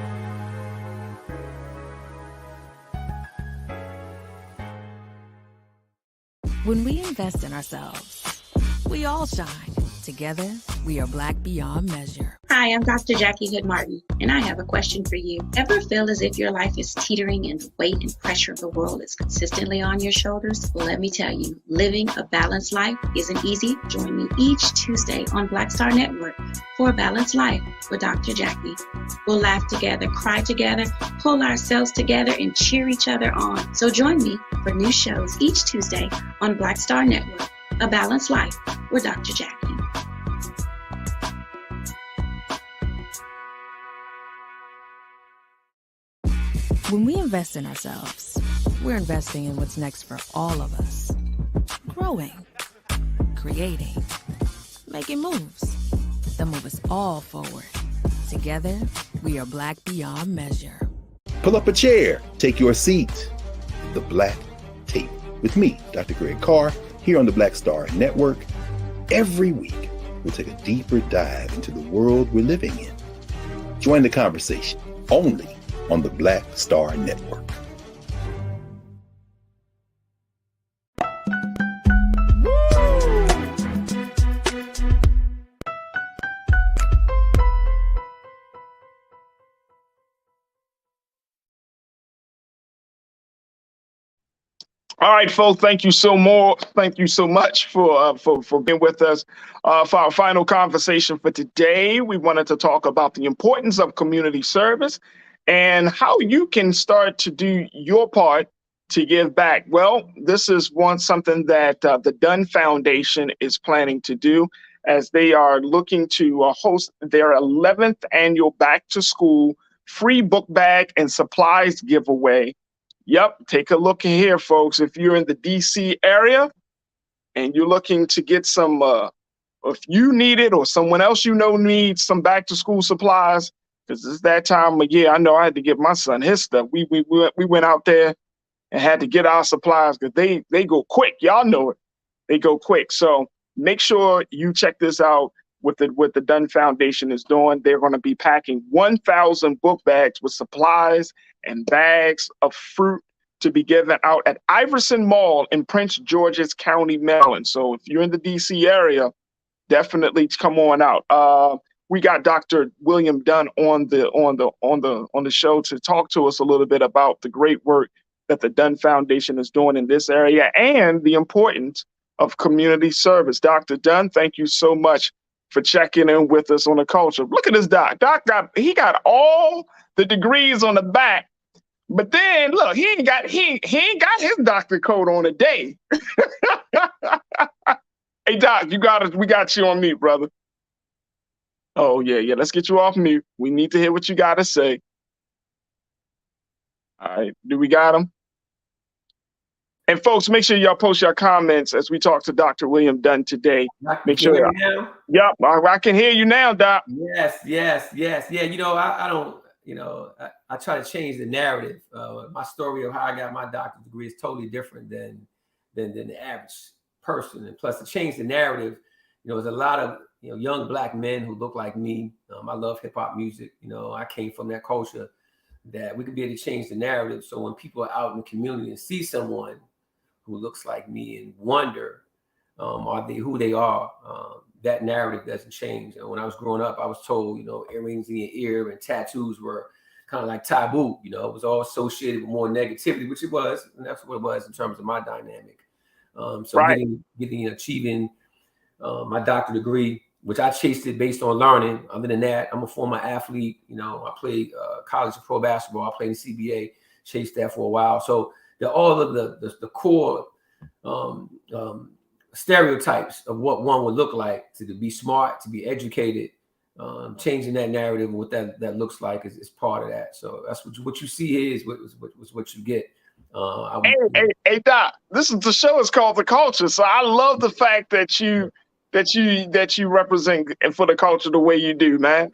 When we invest in ourselves, we all shine. Together, we are Black beyond measure. Hi, I'm Dr. Jackie Hood Martin, and I have a question for you. Ever feel as if your life is teetering and the weight and pressure of the world is consistently on your shoulders? Well, let me tell you, living a balanced life isn't easy. Join me each Tuesday on Black Star Network for A Balanced Life with Dr. Jackie. We'll laugh together, cry together, pull ourselves together, and cheer each other on. So join me for new shows each Tuesday on Black Star Network, A Balanced Life with Dr. Jackie. When we invest in ourselves, we're investing in what's next for all of us. Growing, creating, making moves that move us all forward. Together, we are Black beyond measure. Pull up a chair, take your seat. The Black Tape with me, Dr. Greg Carr, here on the Black Star Network. Every week, we'll take a deeper dive into the world we're living in. Join the conversation only on the Black Star Network. All right, folks, thank you so much for being with us. For our final conversation for today, we wanted to talk about the importance of community service and how you can start to do your part to give back. Well, this is something that the Dunn Foundation is planning to do as they are looking to host their 11th annual Back to School free book bag and supplies giveaway. Yep, take a look here, folks. If you're in the DC area and you're looking to get some, if you need it or someone else you know needs some back to school supplies, because it's that time of year. I know I had to get my son his stuff. We went out there and had to get our supplies because they go quick. Y'all know it. They go quick. So make sure you check this out. What the Dunn Foundation is doing. They're going to be packing 1,000 book bags with supplies and bags of fruit to be given out at Iverson Mall in Prince George's County, Maryland. So if you're in the DC area, definitely come on out. We got Dr. William Dunn on the show to talk to us a little bit about the great work that the Dunn Foundation is doing in this area and the importance of community service. Dr. Dunn, thank you so much for checking in with us on the culture. Look at this doc. Doc got all the degrees on the back, but then look, he ain't got his doctor coat on today. Hey Doc, we got you on mute, brother. Oh yeah, let's get you off mute. We need to hear what you got to say. All right, do we got him? And folks, make sure y'all post your comments as we talk to Dr. William Dunn today. Make sure. Yep, I can hear you now, Doc. Yes. Yeah, I don't. I try to change the narrative. My story of how I got my doctorate degree is totally different than the average person. And plus, to change the narrative, there's a lot of young Black men who look like me. I love hip hop music. I came from that culture that we could be able to change the narrative. So when people are out in the community and see someone who looks like me and wonder, are they who they are? That narrative doesn't change. And when I was growing up, I was told, earrings in your ear and tattoos were kind of like taboo. It was all associated with more negativity, which it was, and that's what it was in terms of my dynamic. Right. Achieving my doctorate degree, which I chased it based on learning. Other than that, I'm a former athlete. I played college and pro basketball. I played in CBA, chased that for a while. So all of the core stereotypes of what one would look like, to be smart, to be educated, changing that narrative and what that looks like is part of that. So that's what you see here is what you get. Hey Doc, the show is called The Culture. So I love the fact that you represent for the culture the way you do, man.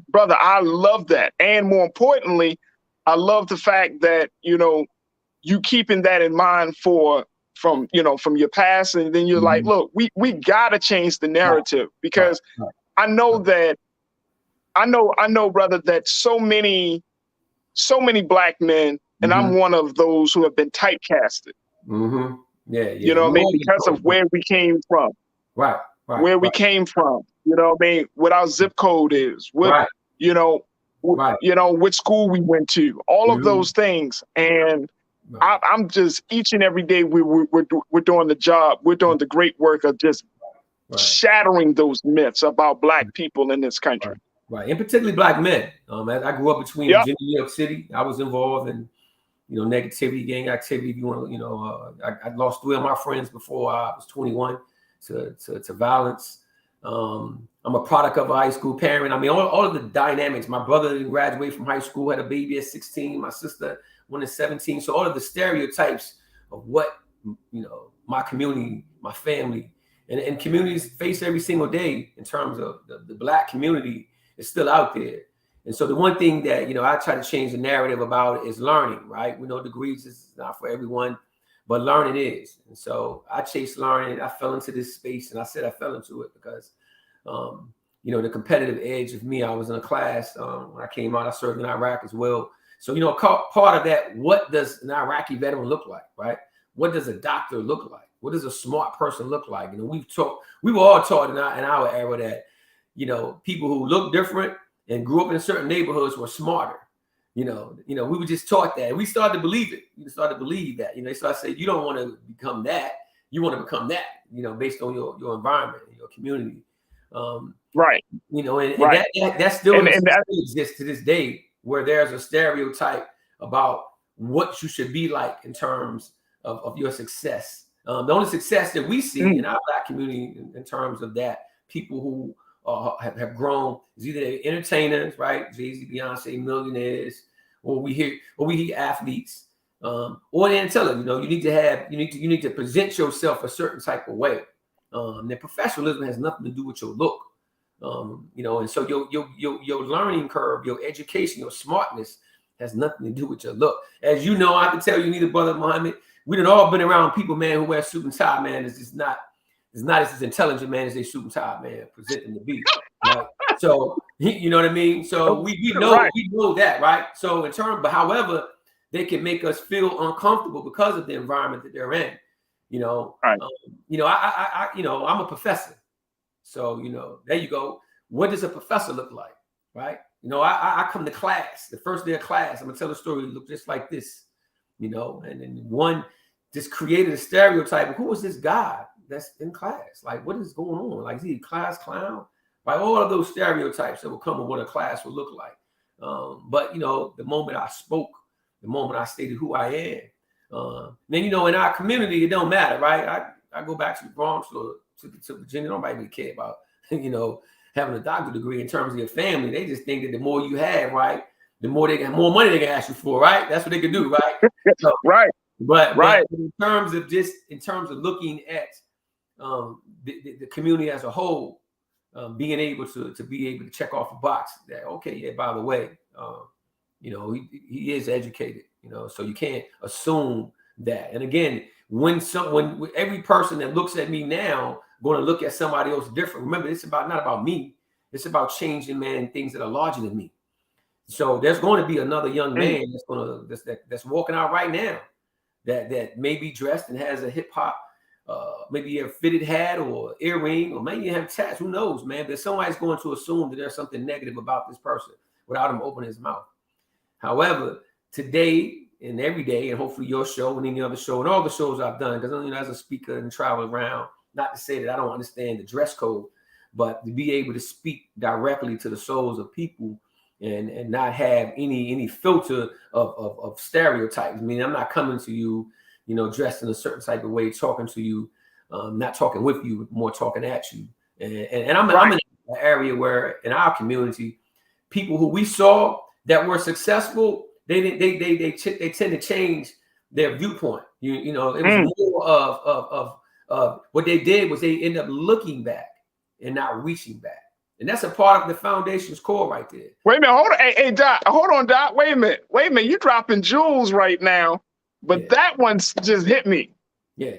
Brother, I love that. And more importantly, I love the fact that, you keeping that in mind from your past. And then you're like, look, we gotta change the narrative because I know, brother, that so many Black men, and I'm one of those who have been typecasted. Mm-hmm. Yeah. You know what I mean? Because of where we came from. Right. Where we came from. You know what I mean? What our zip code is. What what school we went to. All of those things. And I'm just each and every day we're doing the job. We're doing the great work of just shattering those myths about Black people in this country. Right. And particularly Black men. As I grew up between Virginia and New York City, I was involved in negativity, gang activity. If you want, I lost 3 of my friends before I was 21 to violence. I'm a product of a high school parent. I mean, all of the dynamics. My brother didn't graduate from high school, had a baby at 16. My sister went at 17. So all of the stereotypes of what my community, my family, and communities face every single day in terms of the Black community is still out there. And so the one thing that, I try to change the narrative about is learning, right? We know degrees is not for everyone, but learning is. And so I chased learning. I fell into this space, and I said I fell into it because, the competitive edge of me, I was in a class when I came out, I served in Iraq as well. So, part of that, what does an Iraqi veteran look like, right? What does a doctor look like? What does a smart person look like? We were all taught in our era that, people who look different and grew up in certain neighborhoods were smarter. We were just taught that. And we started to believe it. We started to believe that. They started to say, you don't want to become that. You want to become that, based on your environment, your community. Right. That still exists to this day, where there's a stereotype about what you should be like in terms of your success. The only success that we see in our Black community in terms of that, people who have grown is either they're entertainers, right? Jay-Z, Beyonce, millionaires, or we hear athletes, or they're intelligent. You need to present yourself a certain type of way. Their professionalism has nothing to do with your look. And so your learning curve, your education, your smartness has nothing to do with your look. As you know, I can tell you, neither brother Muhammad, we done all been around people, man, who wear suit and tie, man. It's not as intelligent, man, as they suit and tie, man, presenting to be. Right? So you know what I mean? So we know that, right? So but however, they can make us feel uncomfortable because of the environment that they're in. I'm a professor. So, there you go. What does a professor look like? Right. I come to class, the first day of class, I'm gonna tell a story that look just like this. you know, and then one just created a stereotype of who is this guy that's in class? Like, what is going on? Like, is he a class clown? Like, all of those stereotypes that will come with what a class will look like. But, you know, the moment I spoke, the moment I stated who I am, then, you know, in our community, it don't matter, right? I go back to the Bronx or to Virginia. Nobody really care about, you know, having a doctorate degree in terms of your family. They just think that the more you have, right, the more more money they can ask you for, right? That's what they can do, right? So, right. But in terms of looking at the community as a whole, being able to check off a box that, okay, yeah, by the way, you know, he is educated, you know, so you can't assume that. And again, when every person that looks at me now going to look at somebody else different, remember, it's not about me. It's about changing, man, things that are larger than me. So there's going to be another young man that's walking out right now that may be dressed and has a hip hop, maybe a fitted hat or earring, or maybe you have tats. Who knows, man? But somebody's going to assume that there's something negative about this person without him opening his mouth. However, today and every day, and hopefully your show and any other show and all the shows I've done, because, you know, as a speaker and travel around, not to say that I don't understand the dress code, but to be able to speak directly to the souls of people and not have any filter of stereotypes. I mean, I'm not coming to you, you know, dressed in a certain type of way, talking to you, not talking with you, more talking at you. And I'm in an area where in our community, people who we saw that were successful, they tend to change their viewpoint. You know, it was more of what they did was they end up looking back and not reaching back. And that's a part of the foundation's core right there. Wait a minute, hold on. Hey, Doc, hold on, Doc. Wait a minute. You're dropping jewels right now, but that one's just hit me. Yeah.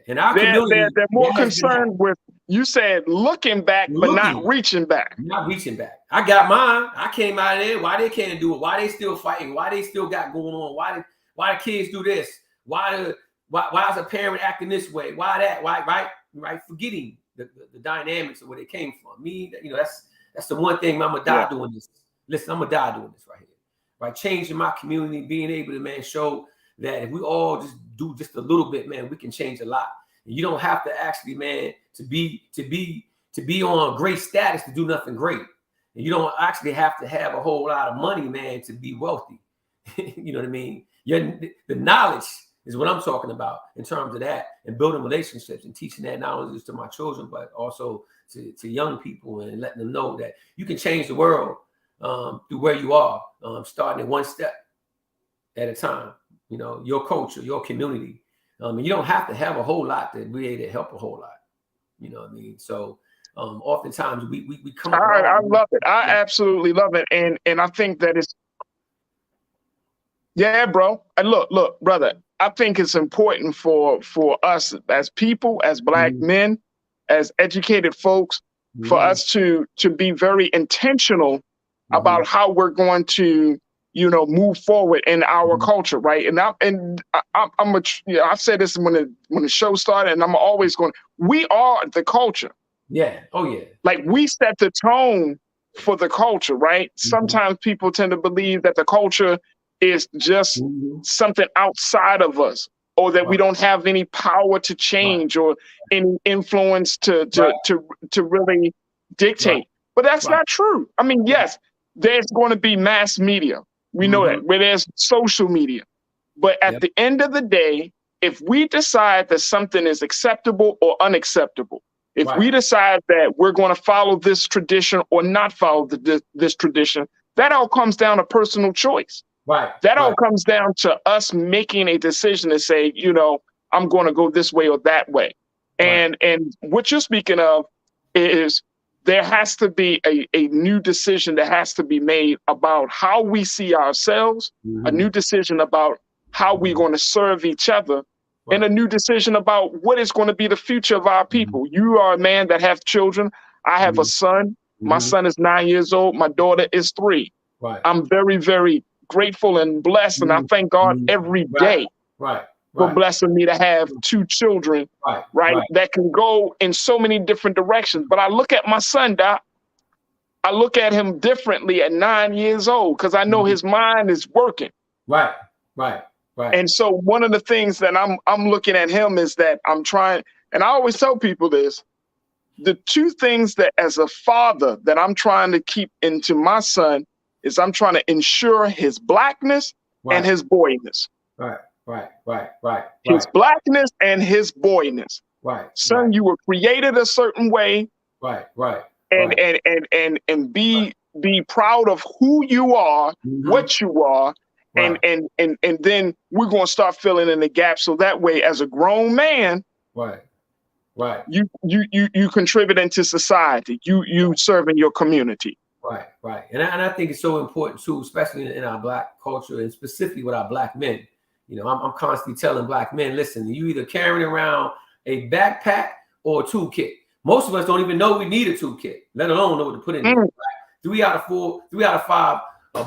And our community, they're more concerned with, you said looking back, but not reaching back. Not reaching back. I got mine. I came out of there. Why they can't do it? Why they still fighting? Why they still got going on? Why the kids do this? Why is a parent acting this way? Why that? Why right? Forgetting the dynamics of where they came from. Me, you know, that's the one thing I'm gonna die doing this. Listen, I'm gonna die doing this right here. Right, changing my community, being able to, man, show that if we all just do just a little bit, man, we can change a lot. And you don't have to actually, man, to be on great status to do nothing great. And you don't actually have to have a whole lot of money, man, to be wealthy. You know what I mean? The knowledge is what I'm talking about in terms of that, and building relationships and teaching that not only just to my children, but also to young people, and letting them know that you can change the world through where you are, starting at one step at a time. You know, your culture, your community. And you don't have to have a whole lot to be able to help a whole lot. You know what I mean? So oftentimes we come. I love it. I absolutely love it. And I think that it's, yeah, bro. And look, brother, I think it's important for us as people, as Black men, as educated folks, for us to be very intentional about how we're going to, you know, move forward in our culture, right? And I've said this when the show started, and I'm always going, we are the culture. Yeah. Oh yeah. Like, we set the tone for the culture, right? Sometimes people tend to believe that the culture is just something outside of us, or that we don't have any power to change or any influence to really dictate. But that's not true. I mean, yes, there's going to be mass media. We know that, where there's social media. But at the end of the day, if we decide that something is acceptable or unacceptable, if we decide that we're going to follow this tradition or not follow this tradition, that all comes down to personal choice. That all comes down to us making a decision to say, you know, I'm going to go this way or that way. And what you're speaking of is, there has to be a new decision that has to be made about how we see ourselves, a new decision about how we're going to serve each other, and a new decision about what is going to be the future of our people. You are a man that has children. I have a son. My son is 9 years old. My daughter is 3. I'm very, very grateful and blessed, and I thank God every day for blessing me to have 2 children, that can go in so many different directions. But I look at my son, Doc. I look at him differently at 9 years old, because I know his mind is working. Right. And so one of the things that I'm looking at him is that I'm trying, and I always tell people this, the two things that as a father that I'm trying to keep into my son is I'm trying to ensure his blackness and his boyness. Right. His blackness and his boyness. Right. Son, you were created a certain way. Right. And be proud of who you are, what you are, and then we're going to start filling in the gaps. So that way, as a grown man, you contributing to society. You serving your community. Right. And I think it's so important too, especially in our Black culture and specifically with our Black men. You know, I'm constantly telling Black men, listen, you either carrying around a backpack or a toolkit. Most of us don't even know we need a toolkit, let alone know what to put in there. 3 out of 5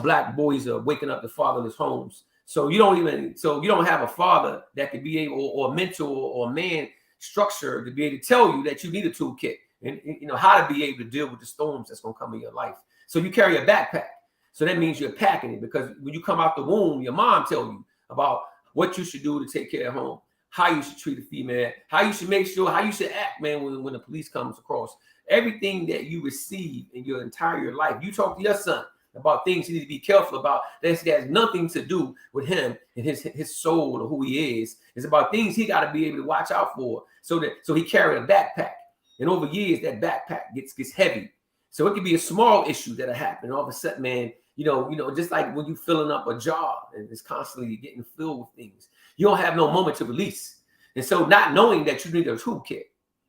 Black boys are waking up to fatherless homes. So you don't have a father that could be able, or a mentor or a man structure to be able to tell you that you need a toolkit and you know how to be able to deal with the storms that's going to come in your life. So you carry a backpack. So that means you're packing it, because when you come out the womb, your mom tell you about what you should do to take care of home, how you should treat a female, how you should make sure, how you should act, man, when the police comes across. Everything that you receive in your entire life, you talk to your son about things you need to be careful about. That has nothing to do with him and his soul or who he is. It's about things he got to be able to watch out for. So he carried a backpack, and over years that backpack gets heavy. So it could be a small issue that'll happen. All of a sudden, man, you know, just like when you filling up a jar and it's constantly getting filled with things, you don't have no moment to release. And so not knowing that you need a toolkit,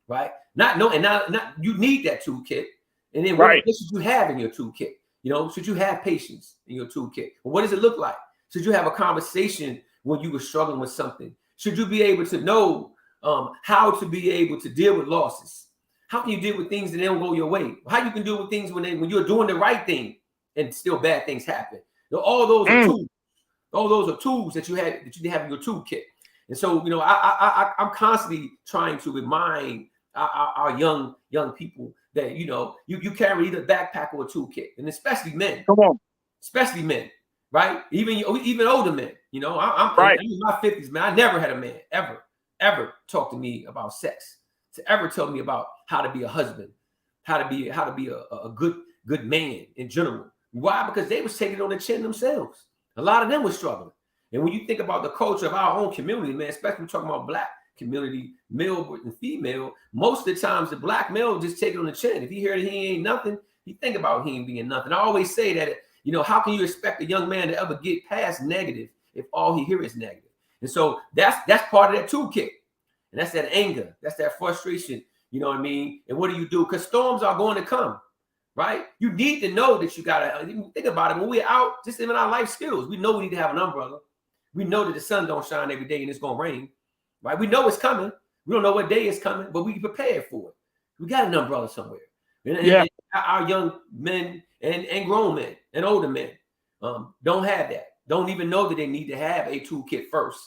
right? Not you need that toolkit. And then what should you have in your toolkit? You know, should you have patience in your toolkit? Well, what does it look like? Should you have a conversation when you were struggling with something? Should you be able to know how to be able to deal with losses? How can you deal with things that don't go your way? How you can deal with things when you're doing the right thing and still bad things happen? You know, all those are tools. All those are tools that you have in your toolkit. And so, you know, I'm constantly trying to remind our young people that, you know, you carry either a backpack or a toolkit, and especially men. Come on. Especially men, right? Even older men. You know, I'm in my 50s, man. I never had a man ever talk to me about sex, to ever tell me about how to be a husband, how to be a good man in general. Why? Because they was taking it on the chin themselves. A lot of them were struggling. And when you think about the culture of our own community, man, especially when talking about Black community, male and female, most of the times the Black male just take it on the chin. If he hear that he ain't nothing, he think about he ain't being nothing. I always say that, you know, how can you expect a young man to ever get past negative if all he hear is negative? And so that's part of that toolkit. And that's that anger. That's that frustration. You know what I mean? And what do you do? Because storms are going to come, right? You need to know that you got to think about it. When we're out, just even our life skills, we know we need to have an umbrella. We know that the sun don't shine every day and it's going to rain, right? We know it's coming. We don't know what day it's coming, but we prepared for it. We got an umbrella somewhere. And our young men and grown men and older men don't have that. Don't even know that they need to have a toolkit first.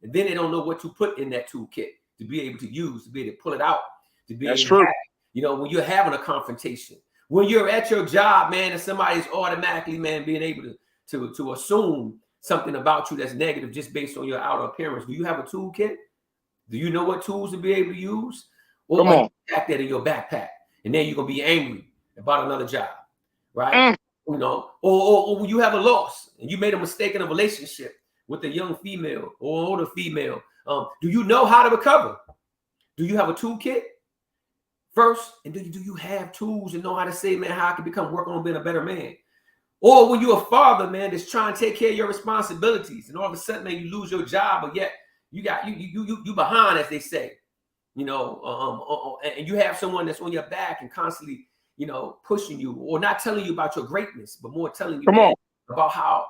And then they don't know what to put in that toolkit to be able to use, to be able to pull it out, to be able to have, you know, when you're having a confrontation, when you're at your job, man, and somebody's automatically, man, being able to assume something about you that's negative just based on your outer appearance. Do you have a toolkit? Do you know what tools to be able to use? Or you pack that in your backpack, and then you're gonna be angry about another job, right? You know, or when you have a loss and you made a mistake in a relationship with a young female or an older female, do you know how to recover? Do you have a toolkit first? And do you have tools and know how to say, man, how I can work on being a better man? Or when you're a father, man, that's trying to take care of your responsibilities, and all of a sudden, man, you lose your job, but yet you behind, as they say, you know, and you have someone that's on your back and constantly, you know, pushing you, or not telling you about your greatness, but more telling you about how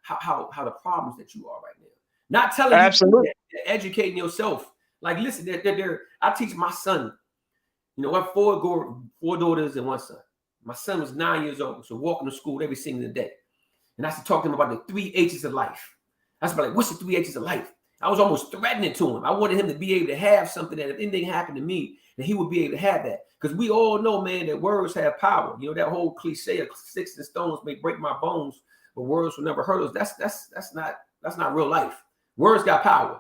the problems that you are right now. Not telling you, educating yourself. Like, listen, I teach my son. You know, I have four daughters and one son. My son was 9 years old, so walking to school every single day. And I used to talk to him about the 3 H's of life. I was like, what's the 3 H's of life? I was almost threatening to him. I wanted him to be able to have something that if anything happened to me, that he would be able to have that. Because we all know, man, that words have power. You know, that whole cliche of sticks and stones may break my bones, but words will never hurt us. That's not real life. Words got power.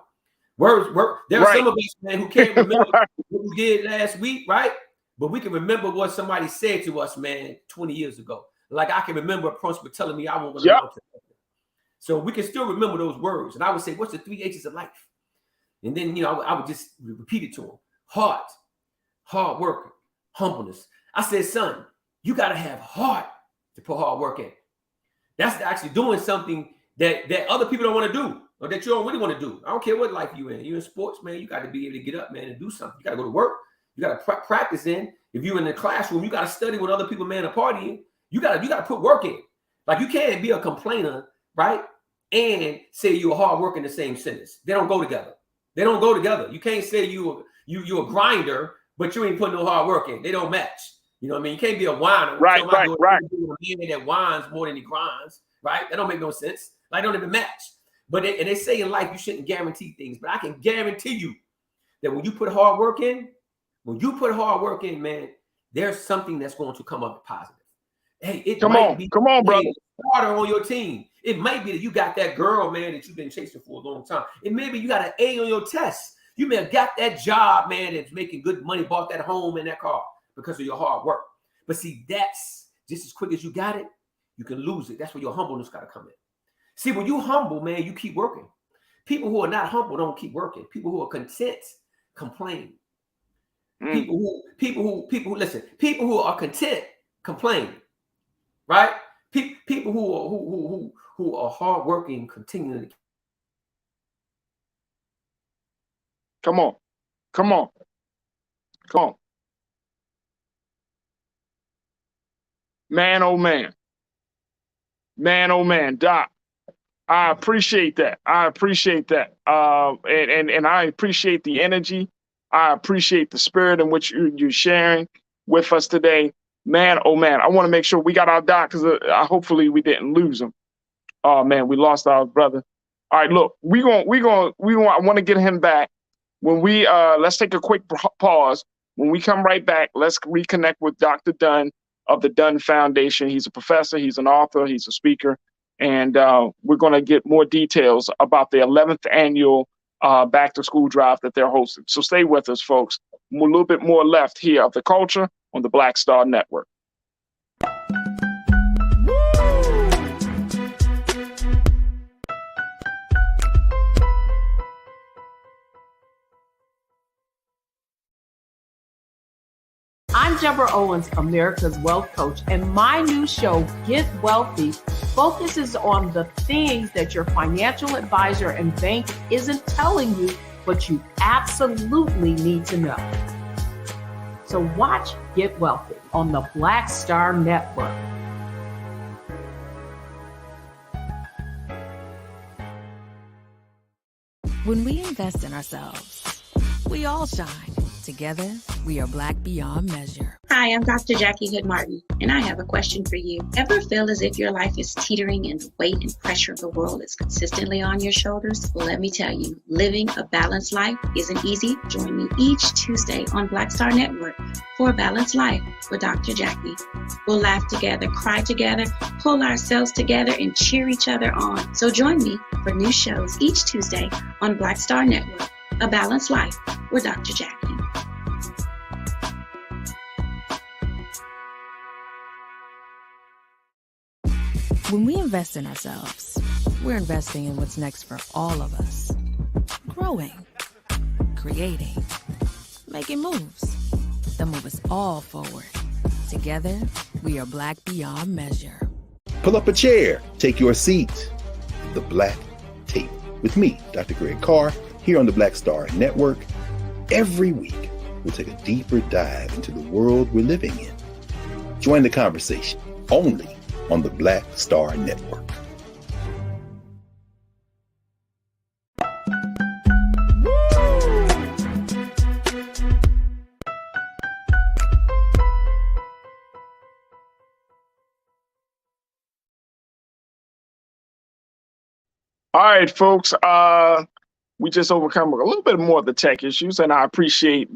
Words. There are some of us, man, who can't remember what we did last week, right? But we can remember what somebody said to us, man, 20 years ago. Like I can remember a principal telling me I won't go to. So we can still remember those words. And I would say, what's the 3 H's of life? And then, you know, I would just repeat it to him. Heart, hard work, humbleness. I said, son, you got to have heart to put hard work in. That's actually doing something that other people don't want to do or that you don't really want to do. I don't care what life you're in. You're in sports, man. You got to be able to get up, man, and do something. You got to go to work. You got to practice in. If you're in the classroom, you got to study with other people, man, are partying. You got to put work in. Like you can't be a complainer, right? And say you're a hard worker in the same sentence. They don't go together. They don't go together. You can't say you're a grinder, but you ain't putting no hard work in. They don't match. You know what I mean? You can't be a whiner. Right. A man that whines more than he grinds, right? That don't make no sense. Like, don't even match. But they say in life you shouldn't guarantee things, but I can guarantee you that when you put hard work in, man, there's something that's going to come up positive. Hey, it come on, brother. Starter on your team. It might be that you got that girl, man, that you've been chasing for a long time. It may be you got an A on your test. You may have got that job, man, that's making good money, bought that home and that car because of your hard work. But see, that's just as quick as you got it, you can lose it. That's where your humbleness got to come in. See, when you humble, man, you keep working. People who are not humble don't keep working. People who are content complain. People who are content complain. Right? People who are hardworking continually. Come on. Man, oh man. Doc, I appreciate that. And I appreciate the energy. I appreciate the spirit in which you're sharing with us today. Man, oh man, I want to make sure we got our doc because hopefully we didn't lose him. Oh man, we lost our brother. All right, look, I want to get him back. When we let's take a quick pause. When we come right back, let's reconnect with Dr. Dunn of the Dunn Foundation. He's a professor, he's an author, he's a speaker, and we're going to get more details about the 11th annual back to school drive that they're hosting. So stay with us, folks. A little bit more left here of the culture on the Black Star Network. I'm Deborah Owens, America's Wealth Coach, and my new show, Get Wealthy, focuses on the things that your financial advisor and bank isn't telling you, but you absolutely need to know. So watch Get Wealthy on the Black Star Network. When we invest in ourselves, we all shine. Together, we are Black beyond measure. Hi, I'm Dr. Jackie Hood Martin, and I have a question for you. Ever feel as if your life is teetering and the weight and pressure of the world is consistently on your shoulders? Well, let me tell you, living a balanced life isn't easy. Join me each Tuesday on Black Star Network for a Balanced Life with Dr. Jackie. We'll laugh together, cry together, pull ourselves together, and cheer each other on. So join me for new shows each Tuesday on Black Star Network, A Balanced Life with Dr. Jackie. When we invest in ourselves, we're investing in what's next for all of us. Growing, creating, making moves that move us all forward. Together, we are Black beyond measure. Pull up a chair, take your seat. The Black Tape with me, Dr. Greg Carr, here on the Black Star Network. Every week, we'll take a deeper dive into the world we're living in. Join the conversation only on the Black Star Network. All right, folks. We just overcome a little bit more of the tech issues, and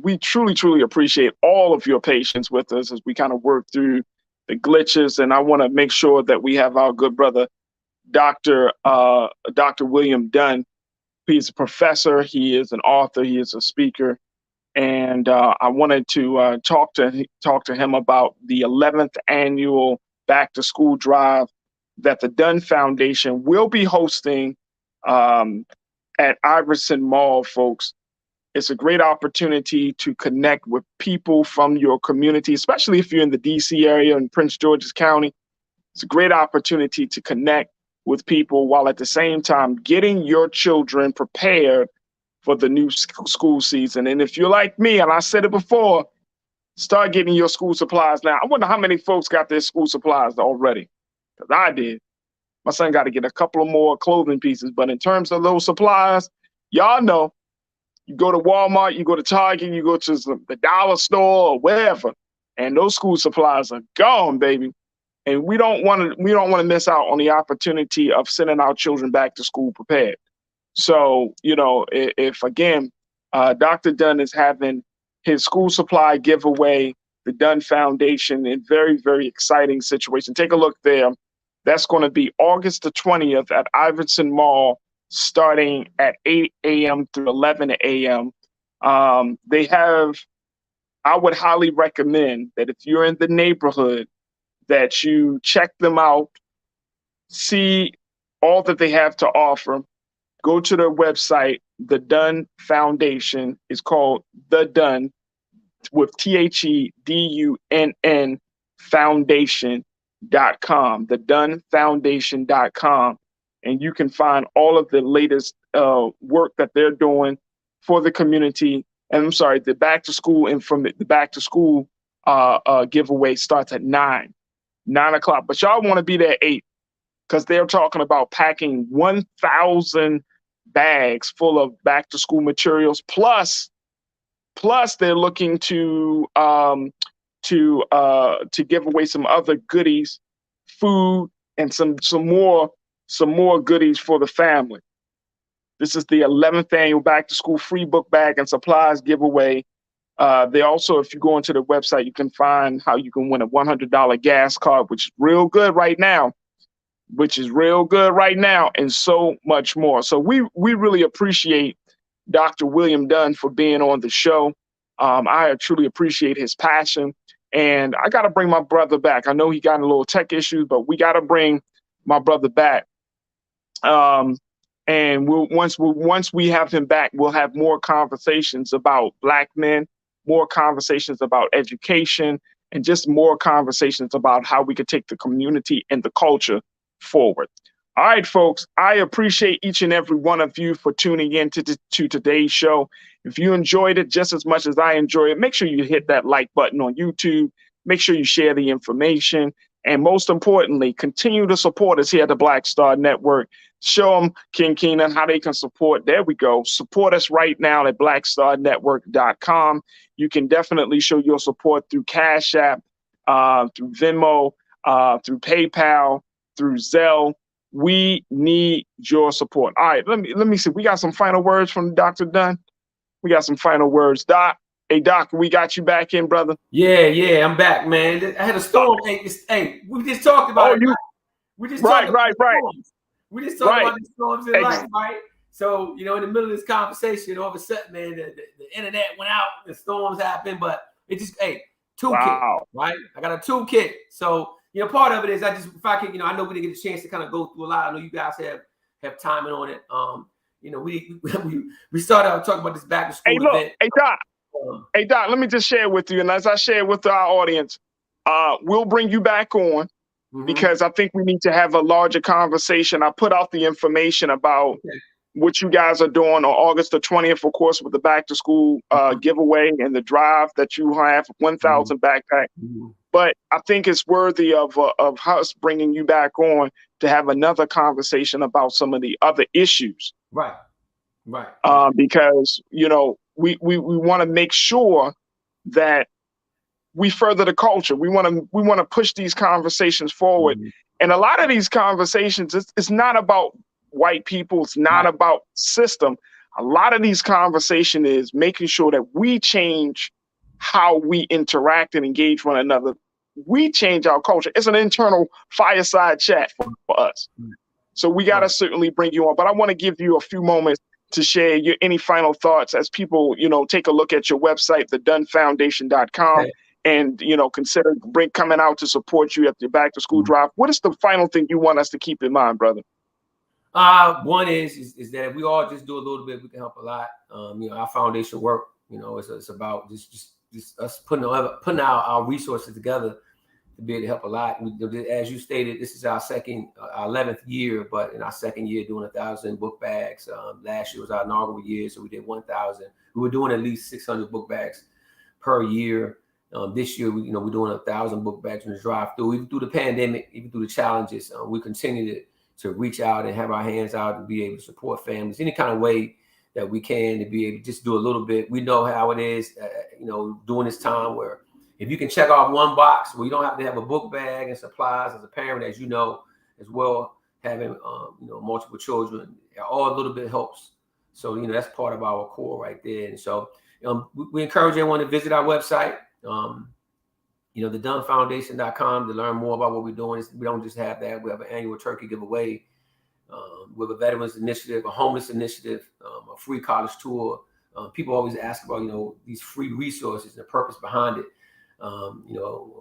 we truly appreciate all of your patience with us as we kind of work through the glitches. And I want to make sure that we have our good brother, Dr. William Dunn, He's a professor. He is an author. He is a speaker. And I wanted to talk to him about the 11th annual back to school drive that the Dunn Foundation will be hosting at Iverson Mall, folks. It's a great opportunity to connect with people from your community, especially if you're in the DC area in Prince George's County. It's a great opportunity to connect with people while at the same time getting your children prepared for the new school season. And if you're like me, and I said it before, start getting your school supplies now. I wonder how many folks got their school supplies already, because I did. My son got to get a couple of more clothing pieces. But in terms of those supplies, y'all know, you go to Walmart, you go to Target, you go to the dollar store or wherever, and those school supplies are gone, baby. And we don't want to miss out on the opportunity of sending our children back to school prepared. So, if again, Dr. Dunn is having his school supply giveaway, the Dunn Foundation, in very, very exciting situation. Take a look there. That's going to be August the 20th at Iverson Mall, starting at 8 a.m. through 11 a.m. I would highly recommend that if you're in the neighborhood, that you check them out, see all that they have to offer. Go to their website. The Dunn Foundation is called The Dunn, with THEDUNN Foundation.com, thedunnfoundation.com. And you can find all of the latest work that they're doing for the community. And I'm sorry, the back to school, and from the back to school giveaway starts at 9 o'clock. But y'all want to be there at 8, because they're talking about packing 1,000 bags full of back to school materials. Plus they're looking to give away some other goodies, food, and some more goodies for the family. This is the 11th annual back to school free book bag and supplies giveaway. They also, if you go into the website, you can find how you can win a $100 gas card, which is real good right now, and so much more. So we really appreciate Dr. William Dunn for being on the show. I truly appreciate his passion, and I got to bring my brother back. I know he got a little tech issues, but we got to bring my brother back. And once we have him back, we'll have more conversations about Black men, more conversations about education, and just more conversations about how we could take the community and the culture forward. All right, folks, I appreciate each and every one of you for tuning in to today's show. If you enjoyed it just as much as I enjoy it, make sure you hit that like button on YouTube. Make sure you share the information. And most importantly, continue to support us here at the Black Star Network. Show them, King Keenan, how they can support. There we go. Support us right now at blackstarnetwork.com. You can definitely show your support through Cash App, through Venmo, through PayPal, through Zelle. We need your support. All right, let me see. We got some final words from Dr. Dunn. We got some final words. Doc, hey, Doc, we got you back in, brother. Yeah, I'm back, man. I had a storm. Hey, we just talked about it. We just talked about We just talked about the storms in life, right? So, in the middle of this conversation, all of a sudden, man, the internet went out, the storms happened, but it just, toolkit, right? I got a toolkit. So, part of it is if I can, I know we didn't get a chance to kind of go through a lot. I know you guys have timing on it. We started out talking about this back to school event. Hey, Doc, let me just share with you. And as I share with our audience, we'll bring you back on because I think we need to have a larger conversation. I put out the information about what you guys are doing on August the 20th, of course, with the back to school giveaway and the drive that you have, 1,000 backpacks. But I think it's worthy of us bringing you back on to have another conversation about some of the other issues. Right. Because, we want to make sure that we further the culture. We want to push these conversations forward. And a lot of these conversations, it's not about white people. It's not about system. A lot of these conversations is making sure that we change how we interact and engage one another. We change our culture. It's an internal fireside chat for us. So we got to certainly bring you on. But I want to give you a few moments to share any final thoughts as people, take a look at your website, the DunnFoundation.com, Okay. and, consider coming out to support you at the back to school drive. What is the final thing you want us to keep in mind, brother? One is that if we all just do a little bit, we can help a lot. Our foundation work, it's about just us putting our resources together to be able to help a lot. As you stated, this is our 11th year, but in our second year doing 1,000 book bags. Last year was our inaugural year, so we did 1,000. We were doing at least 600 book bags per year. This year, we're doing 1,000 book bags in the drive-through. Even through the pandemic, even through the challenges, we continue to reach out and have our hands out to be able to support families any kind of way that we can, to be able to just do a little bit. We know how it is, during this time where if you can check off one box where you don't have to have a book bag and supplies as a parent, as as well, having, multiple children, all a little bit helps. So, that's part of our core right there. And so we encourage everyone to visit our website, the DunnFoundation.com, to learn more about what we're doing. We don't just have that. We have an annual turkey giveaway. We have a veterans initiative, a homeless initiative, a free college tour. People always ask about, these free resources and the purpose behind it.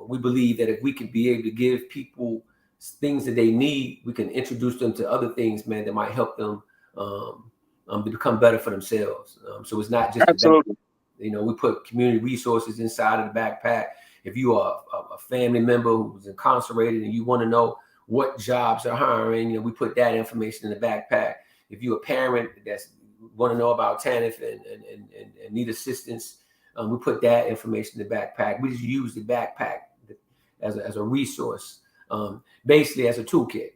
We believe that if we could be able to give people things that they need, we can introduce them to other things, man, that might help them to become better for themselves. So it's not just absolutely. We put community resources inside of the backpack. If you are a family member who's incarcerated and you want to know what jobs are hiring, we put that information in the backpack. If you're a parent that's want to know about TANF and need assistance, we put that information in the backpack. We just use the backpack as a resource, basically as a toolkit,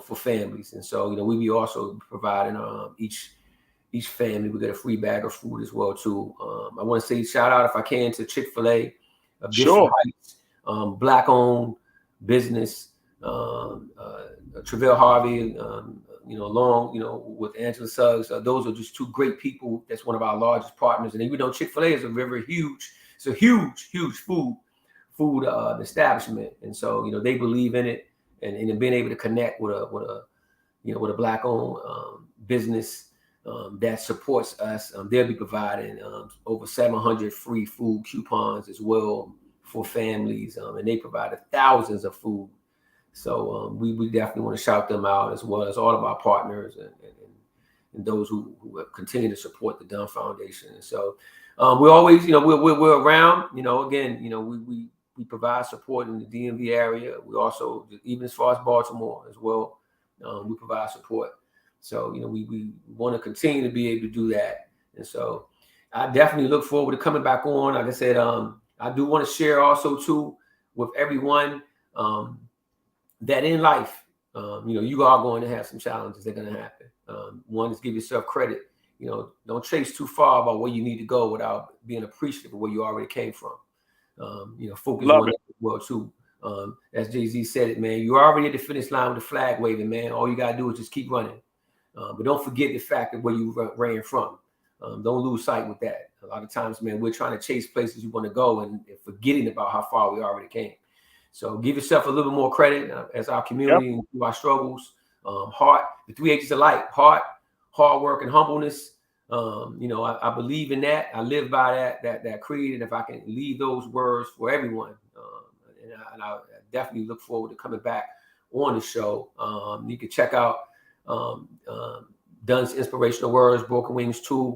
for families. And so, we be also providing each family, we get a free bag of food as well too. I want to say shout out, if I can, to Chick-fil-A, sure. Heights, Black-owned business, Travell Harvey, along, with Angela Suggs. Those are just two great people. That's one of our largest partners. And even though Chick-fil-A is a huge food establishment. And so, they believe in it and being able to connect with a Black-owned business that supports us. They'll be providing over 700 free food coupons as well for families, and they provided thousands of food. So we definitely want to shout them out, as well as all of our partners and those who continue to support the Dunn Foundation. And so we always, we're around. We provide support in the DMV area. We also, even as far as Baltimore as well, we provide support. So, we want to continue to be able to do that. And so I definitely look forward to coming back on. Like I said, I do want to share also too with everyone that in life, you are going to have some challenges that are going to happen. One is give yourself credit. Don't chase too far about where you need to go without being appreciative of where you already came from. Focus on that as well too. As Jay-Z said it, man, you're already at the finish line with the flag waving, man. All you got to do is just keep running. But don't forget the fact of where you ran from. Don't lose sight with that. A lot of times, man, we're trying to chase places you want to go and forgetting about how far we already came. So give yourself a little bit more credit as our community and through our struggles. Heart, the 3 H's of life: heart, hard work, and humbleness. I believe in that. I live by that creed. And if I can leave those words for everyone, and I definitely look forward to coming back on the show. You can check out Dunn's Inspirational Words, Broken Wings 2,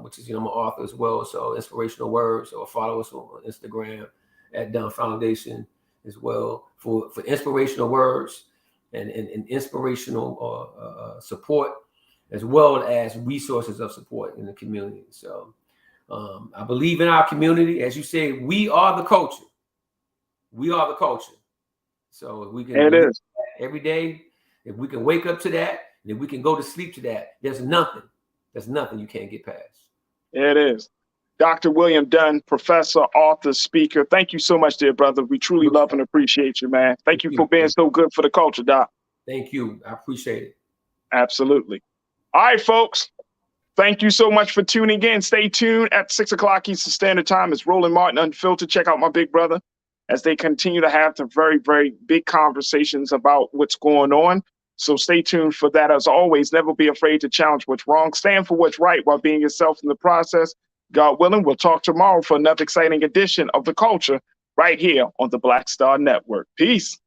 which is, I'm an author as well. So Inspirational Words, or follow us on Instagram at Dunn Foundation as well for inspirational words and inspirational support, as well as resources of support in the community. So I believe in our community. As you say, we are the culture. We are the culture. So if we can every day, if we can wake up to that, and if we can go to sleep to that, there's nothing you can't get past. It is. Dr. William Dunn, professor, author, speaker. Thank you so much, dear brother. We truly love and appreciate you, man. Thank you for being so good for the culture, Doc. Thank you. I appreciate it. Absolutely. All right, folks. Thank you so much for tuning in. Stay tuned at 6 o'clock Eastern Standard Time. It's Roland Martin Unfiltered. Check out my big brother as they continue to have the very, very big conversations about what's going on. So stay tuned for that. As always, never be afraid to challenge what's wrong. Stand for what's right while being yourself in the process. God willing, we'll talk tomorrow for another exciting edition of The Culture right here on the Black Star Network. Peace.